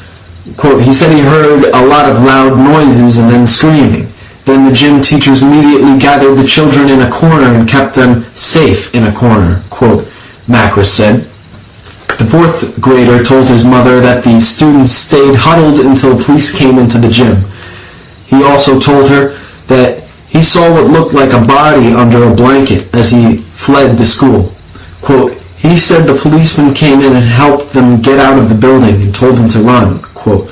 quote, he said he heard a lot of loud noises and then screaming. Then the gym teachers immediately gathered the children in a corner and kept them safe in a corner, quote, Macris said. The 4th grader told his mother that the students stayed huddled until police came into the gym. He also told her that he saw what looked like a body under a blanket as he fled the school. Quote, he said the policeman came in and helped them get out of the building and told them to run, quote,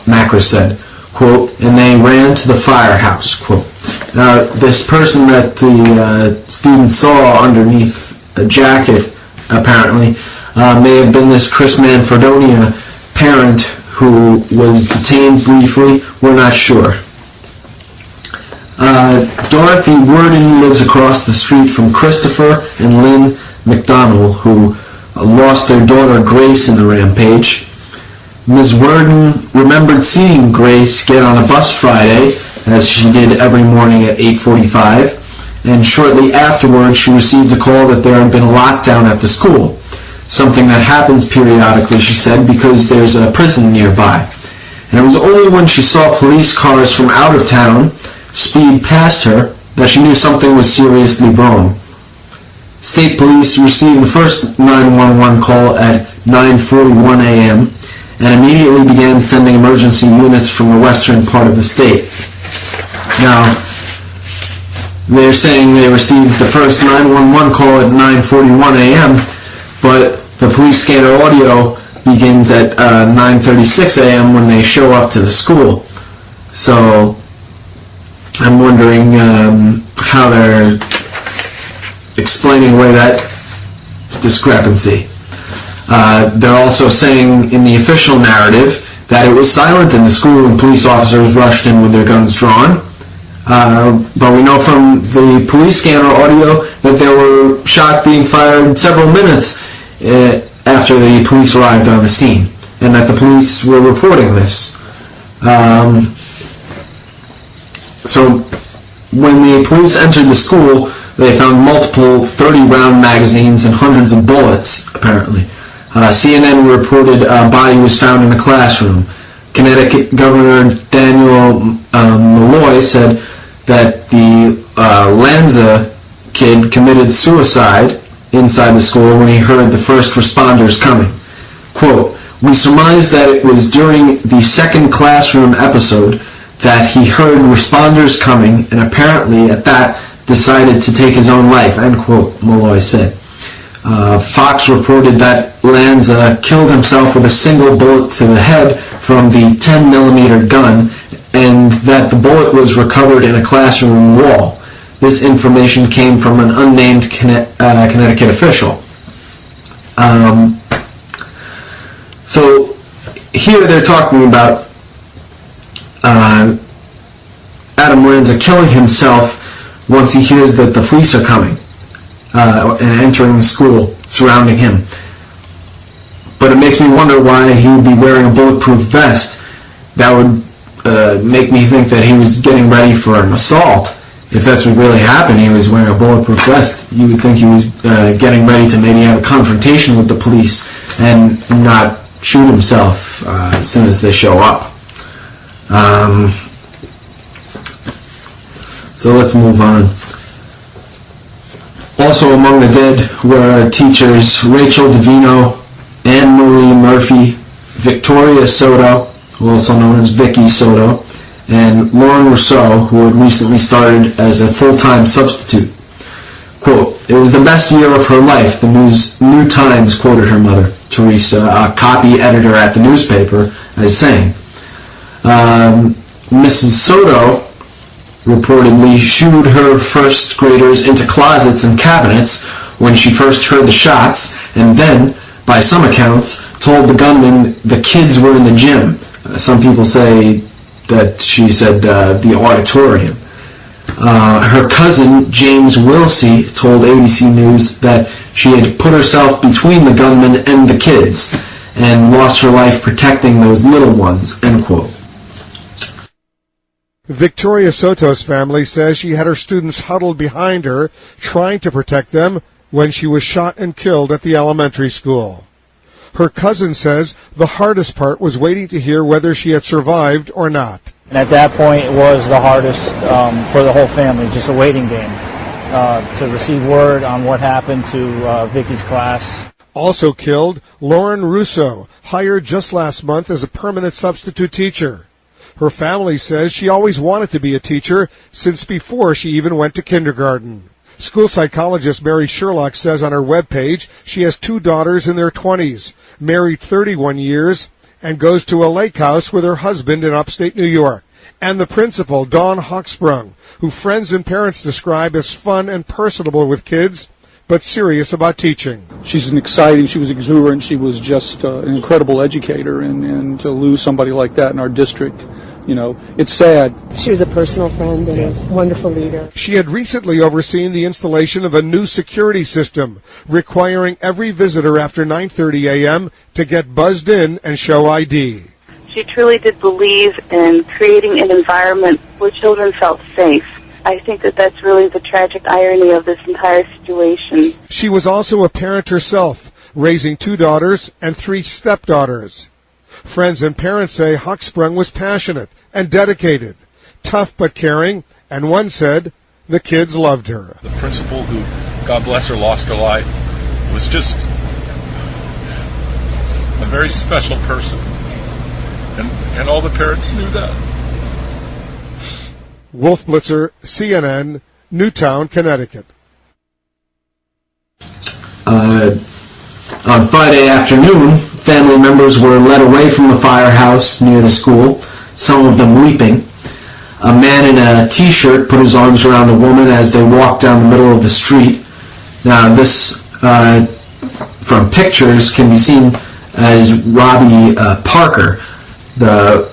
Macris said, quote, and they ran to the firehouse, quote. Now, this person that the student saw underneath a jacket, apparently, may have been this Chris Manfredonia parent who was detained briefly. We're not sure. Dorothy Worden lives across the street from Christopher and Lynn McDonald, who lost their daughter Grace in the rampage. Ms. Worden remembered seeing Grace get on a bus Friday, as she did every morning at 8:45, and shortly afterwards she received a call that there had been a lockdown at the school, something that happens periodically, she said, because there's a prison nearby. And it was only when she saw police cars from out of town speed past her that she knew something was seriously wrong. State police received the first 911 call at 9:41 a.m. and immediately began sending emergency units from the western part of the state. Now, they're saying they received the first 911 call at 9:41 a.m., but the police scanner audio begins at 9:36 a.m. when they show up to the school. So I'm wondering how they're explaining away that discrepancy. They're also saying in the official narrative that it was silent in the school when police officers rushed in with their guns drawn. But we know from the police scanner audio that there were shots being fired several minutes after the police arrived on the scene, and that the police were reporting this. So when the police entered the school, they found multiple 30-round magazines and hundreds of bullets, apparently. CNN reported a body was found in a classroom. Connecticut Governor Daniel Malloy said that the Lanza kid committed suicide inside the school when he heard the first responders coming. Quote, we surmise that it was during the second classroom episode that he heard responders coming and apparently at that decided to take his own life, end quote, Malloy said. Fox reported that Lanza killed himself with a single bullet to the head from the 10mm gun and that the bullet was recovered in a classroom wall. This information came from an unnamed Connecticut official. So here they're talking about Adam Lanza killing himself once he hears that the police are coming and entering the school, surrounding him. But it makes me wonder why he would be wearing a bulletproof vest. That would make me think that he was getting ready for an assault. If that's what really happened, he was wearing a bulletproof vest, you would think he was getting ready to maybe have a confrontation with the police and not shoot himself as soon as they show up. So let's move on. Also among the dead were teachers Rachel Davino, Anne Marie Murphy, Victoria Soto, also known as Vicky Soto, and Lauren Rousseau, who had recently started as a full-time substitute. Quote, "It was the best year of her life," the New Times quoted her mother, Teresa, a copy editor at the newspaper, as saying. Mrs. Soto reportedly shooed her first graders into closets and cabinets when she first heard the shots, and then, by some accounts, told the gunman the kids were in the gym. Some people say that she said the auditorium. Her cousin, James Wilsey, told ABC News that she had put herself between the gunman and the kids and lost her life protecting those little ones, end quote. Victoria Soto's family says she had her students huddled behind her, trying to protect them when she was shot and killed at the elementary school. Her cousin says the hardest part was waiting to hear whether she had survived or not. And at that point, it was the hardest for the whole family, just a waiting game, to receive word on what happened to Vicky's class. Also killed, Lauren Rousseau, hired just last month as a permanent substitute teacher. Her family says she always wanted to be a teacher since before she even went to kindergarten. School psychologist Mary Sherlock says on her webpage she has 2 daughters in their 20s, married 31 years, and goes to a lake house with her husband in upstate New York. And the principal, Dawn Hochsprung, who friends and parents describe as fun and personable with kids, but serious about teaching. She was exuberant, she was just an incredible educator, and to lose somebody like that in our district, you know, it's sad. She was a personal friend and a wonderful leader. She had recently overseen the installation of a new security system requiring every visitor after 9:30 a.m. to get buzzed in and show ID. She truly did believe in creating an environment where children felt safe. I think that that's really the tragic irony of this entire situation. She was also a parent herself, raising 2 daughters and 3 stepdaughters. Friends and parents say Hochsprung was passionate and dedicated, tough but caring, and one said the kids loved her. The principal, who, God bless her, lost her life, was just a very special person, and all the parents knew that. Wolf Blitzer, CNN, Newtown, Connecticut. On Friday afternoon, family members were led away from the firehouse near the school, some of them weeping. A man in a t-shirt put his arms around a woman as they walked down the middle of the street. Now this, from pictures, can be seen as Robbie Parker, the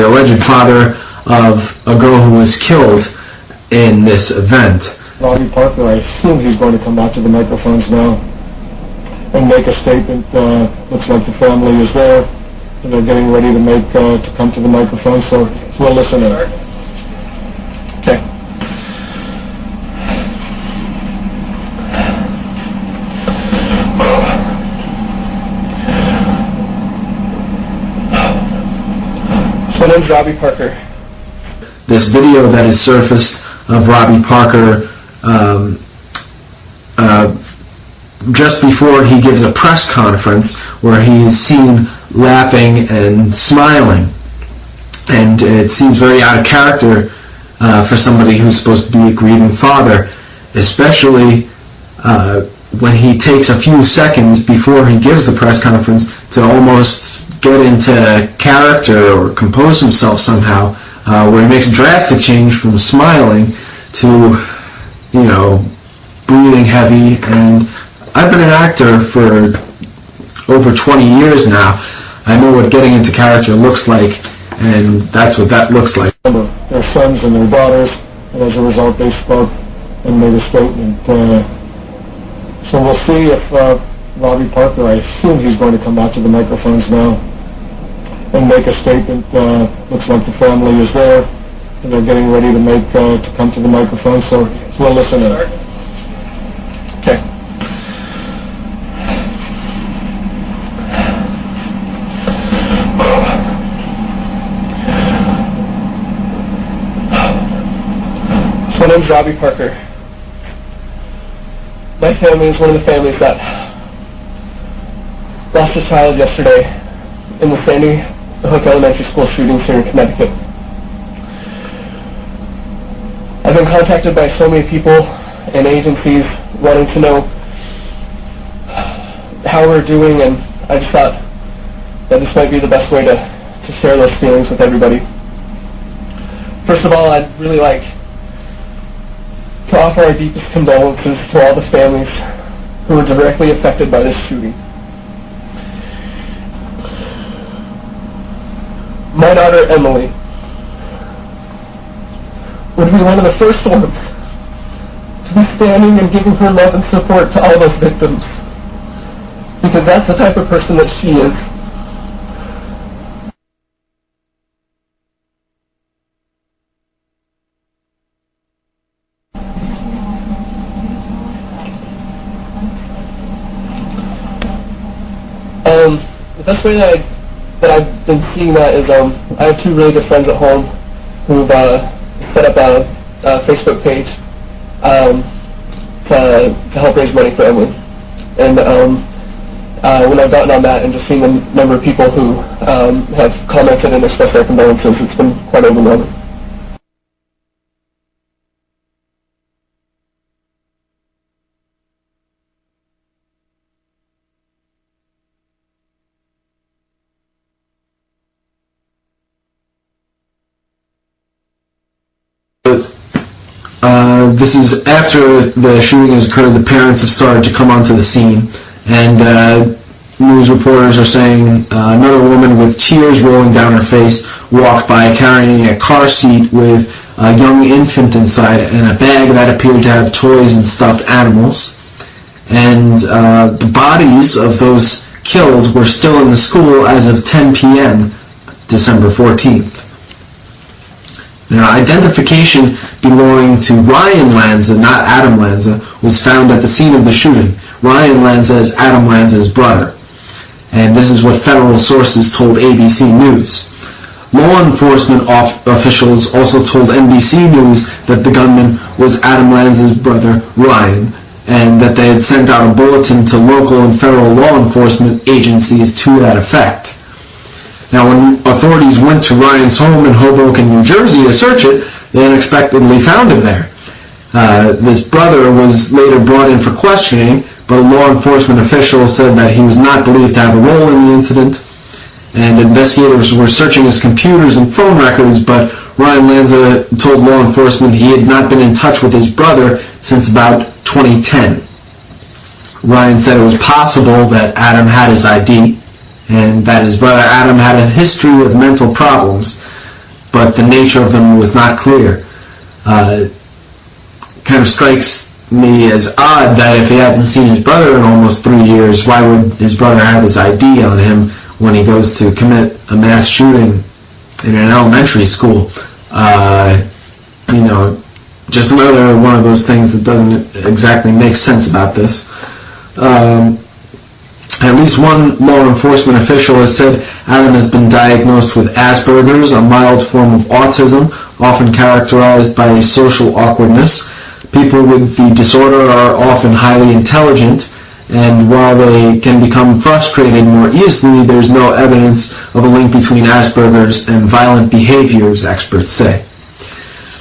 alleged father of a girl who was killed in this event. Robbie Parker, I assume he's going to come out to the microphones now and make a statement. Looks like the family is there, and they're getting ready to come to the microphone, so we'll listen in. Okay. So my name's Robbie Parker. This video that is surfaced of Robbie Parker just before he gives a press conference where he is seen laughing and smiling, and it seems very out of character for somebody who's supposed to be a grieving father, especially when he takes a few seconds before he gives the press conference to almost get into character or compose himself somehow, where he makes a drastic change from smiling to, breathing heavy. And I've been an actor for over 20 years now. I know what getting into character looks like, and that's what that looks like. There are sons and their daughters, and as a result they spoke and made a statement. So we'll see if Robbie Parker, I assume he's going to come out to the microphones now and make a statement. Looks like the family is there, and they're getting ready to come to the microphone, so we'll listen in. Okay. My name's Robbie Parker. My family is one of the families that lost a child yesterday in the Sandy Hook Elementary School shootings here in Connecticut. I've been contacted by so many people and agencies wanting to know how we're doing, and I just thought that this might be the best way to share those feelings with everybody. First of all, I'd really like to offer our deepest condolences to all the families who were directly affected by this shooting. My daughter Emily would be one of the first ones to be standing and giving her love and support to all those victims, because that's the type of person that she is. The best way that I've been seeing that is I have two really good friends at home who've set up a Facebook page to help raise money for Emily. And when I've gotten on that and just seen the number of people who have commented and expressed their condolences, it's been quite overwhelming. This is after the shooting has occurred. The parents have started to come onto the scene, and news reporters are saying another woman with tears rolling down her face walked by carrying a car seat with a young infant inside and a bag that appeared to have toys and stuffed animals. And the bodies of those killed were still in the school as of 10 p.m. December 14th. Now, identification belonging to Ryan Lanza, not Adam Lanza, was found at the scene of the shooting. Ryan Lanza is Adam Lanza's brother. And this is what federal sources told ABC News. Law enforcement officials also told NBC News that the gunman was Adam Lanza's brother, Ryan, and that they had sent out a bulletin to local and federal law enforcement agencies to that effect. Now, when authorities went to Ryan's home in Hoboken, New Jersey to search it, they unexpectedly found him there. This brother was later brought in for questioning, but a law enforcement official said that he was not believed to have a role in the incident, and investigators were searching his computers and phone records, but Ryan Lanza told law enforcement he had not been in touch with his brother since about 2010. Ryan said it was possible that Adam had his ID, and that his brother Adam had a history of mental problems, but the nature of them was not clear. Kind of strikes me as odd that if he hadn't seen his brother in almost 3 years, why would his brother have his ID on him when he goes to commit a mass shooting in an elementary school? Just another one of those things that doesn't exactly make sense about this. At least one law enforcement official has said Adam has been diagnosed with Asperger's, a mild form of autism, often characterized by social awkwardness. People with the disorder are often highly intelligent, and while they can become frustrated more easily, there's no evidence of a link between Asperger's and violent behaviors, experts say.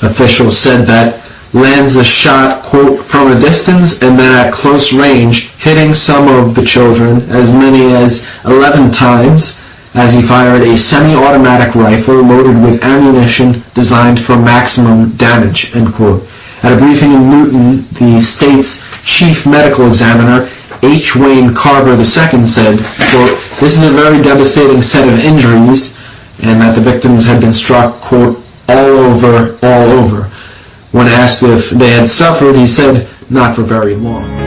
Officials said that Lanza shot, quote, from a distance and then at close range, hitting some of the children as many as 11 times as he fired a semi-automatic rifle loaded with ammunition designed for maximum damage, end quote. At a briefing in Newton, the state's chief medical examiner, H. Wayne Carver II, said, quote, "This is a very devastating set of injuries," and that the victims had been struck, quote, all over, all over. When asked if they had suffered, he said, not for very long.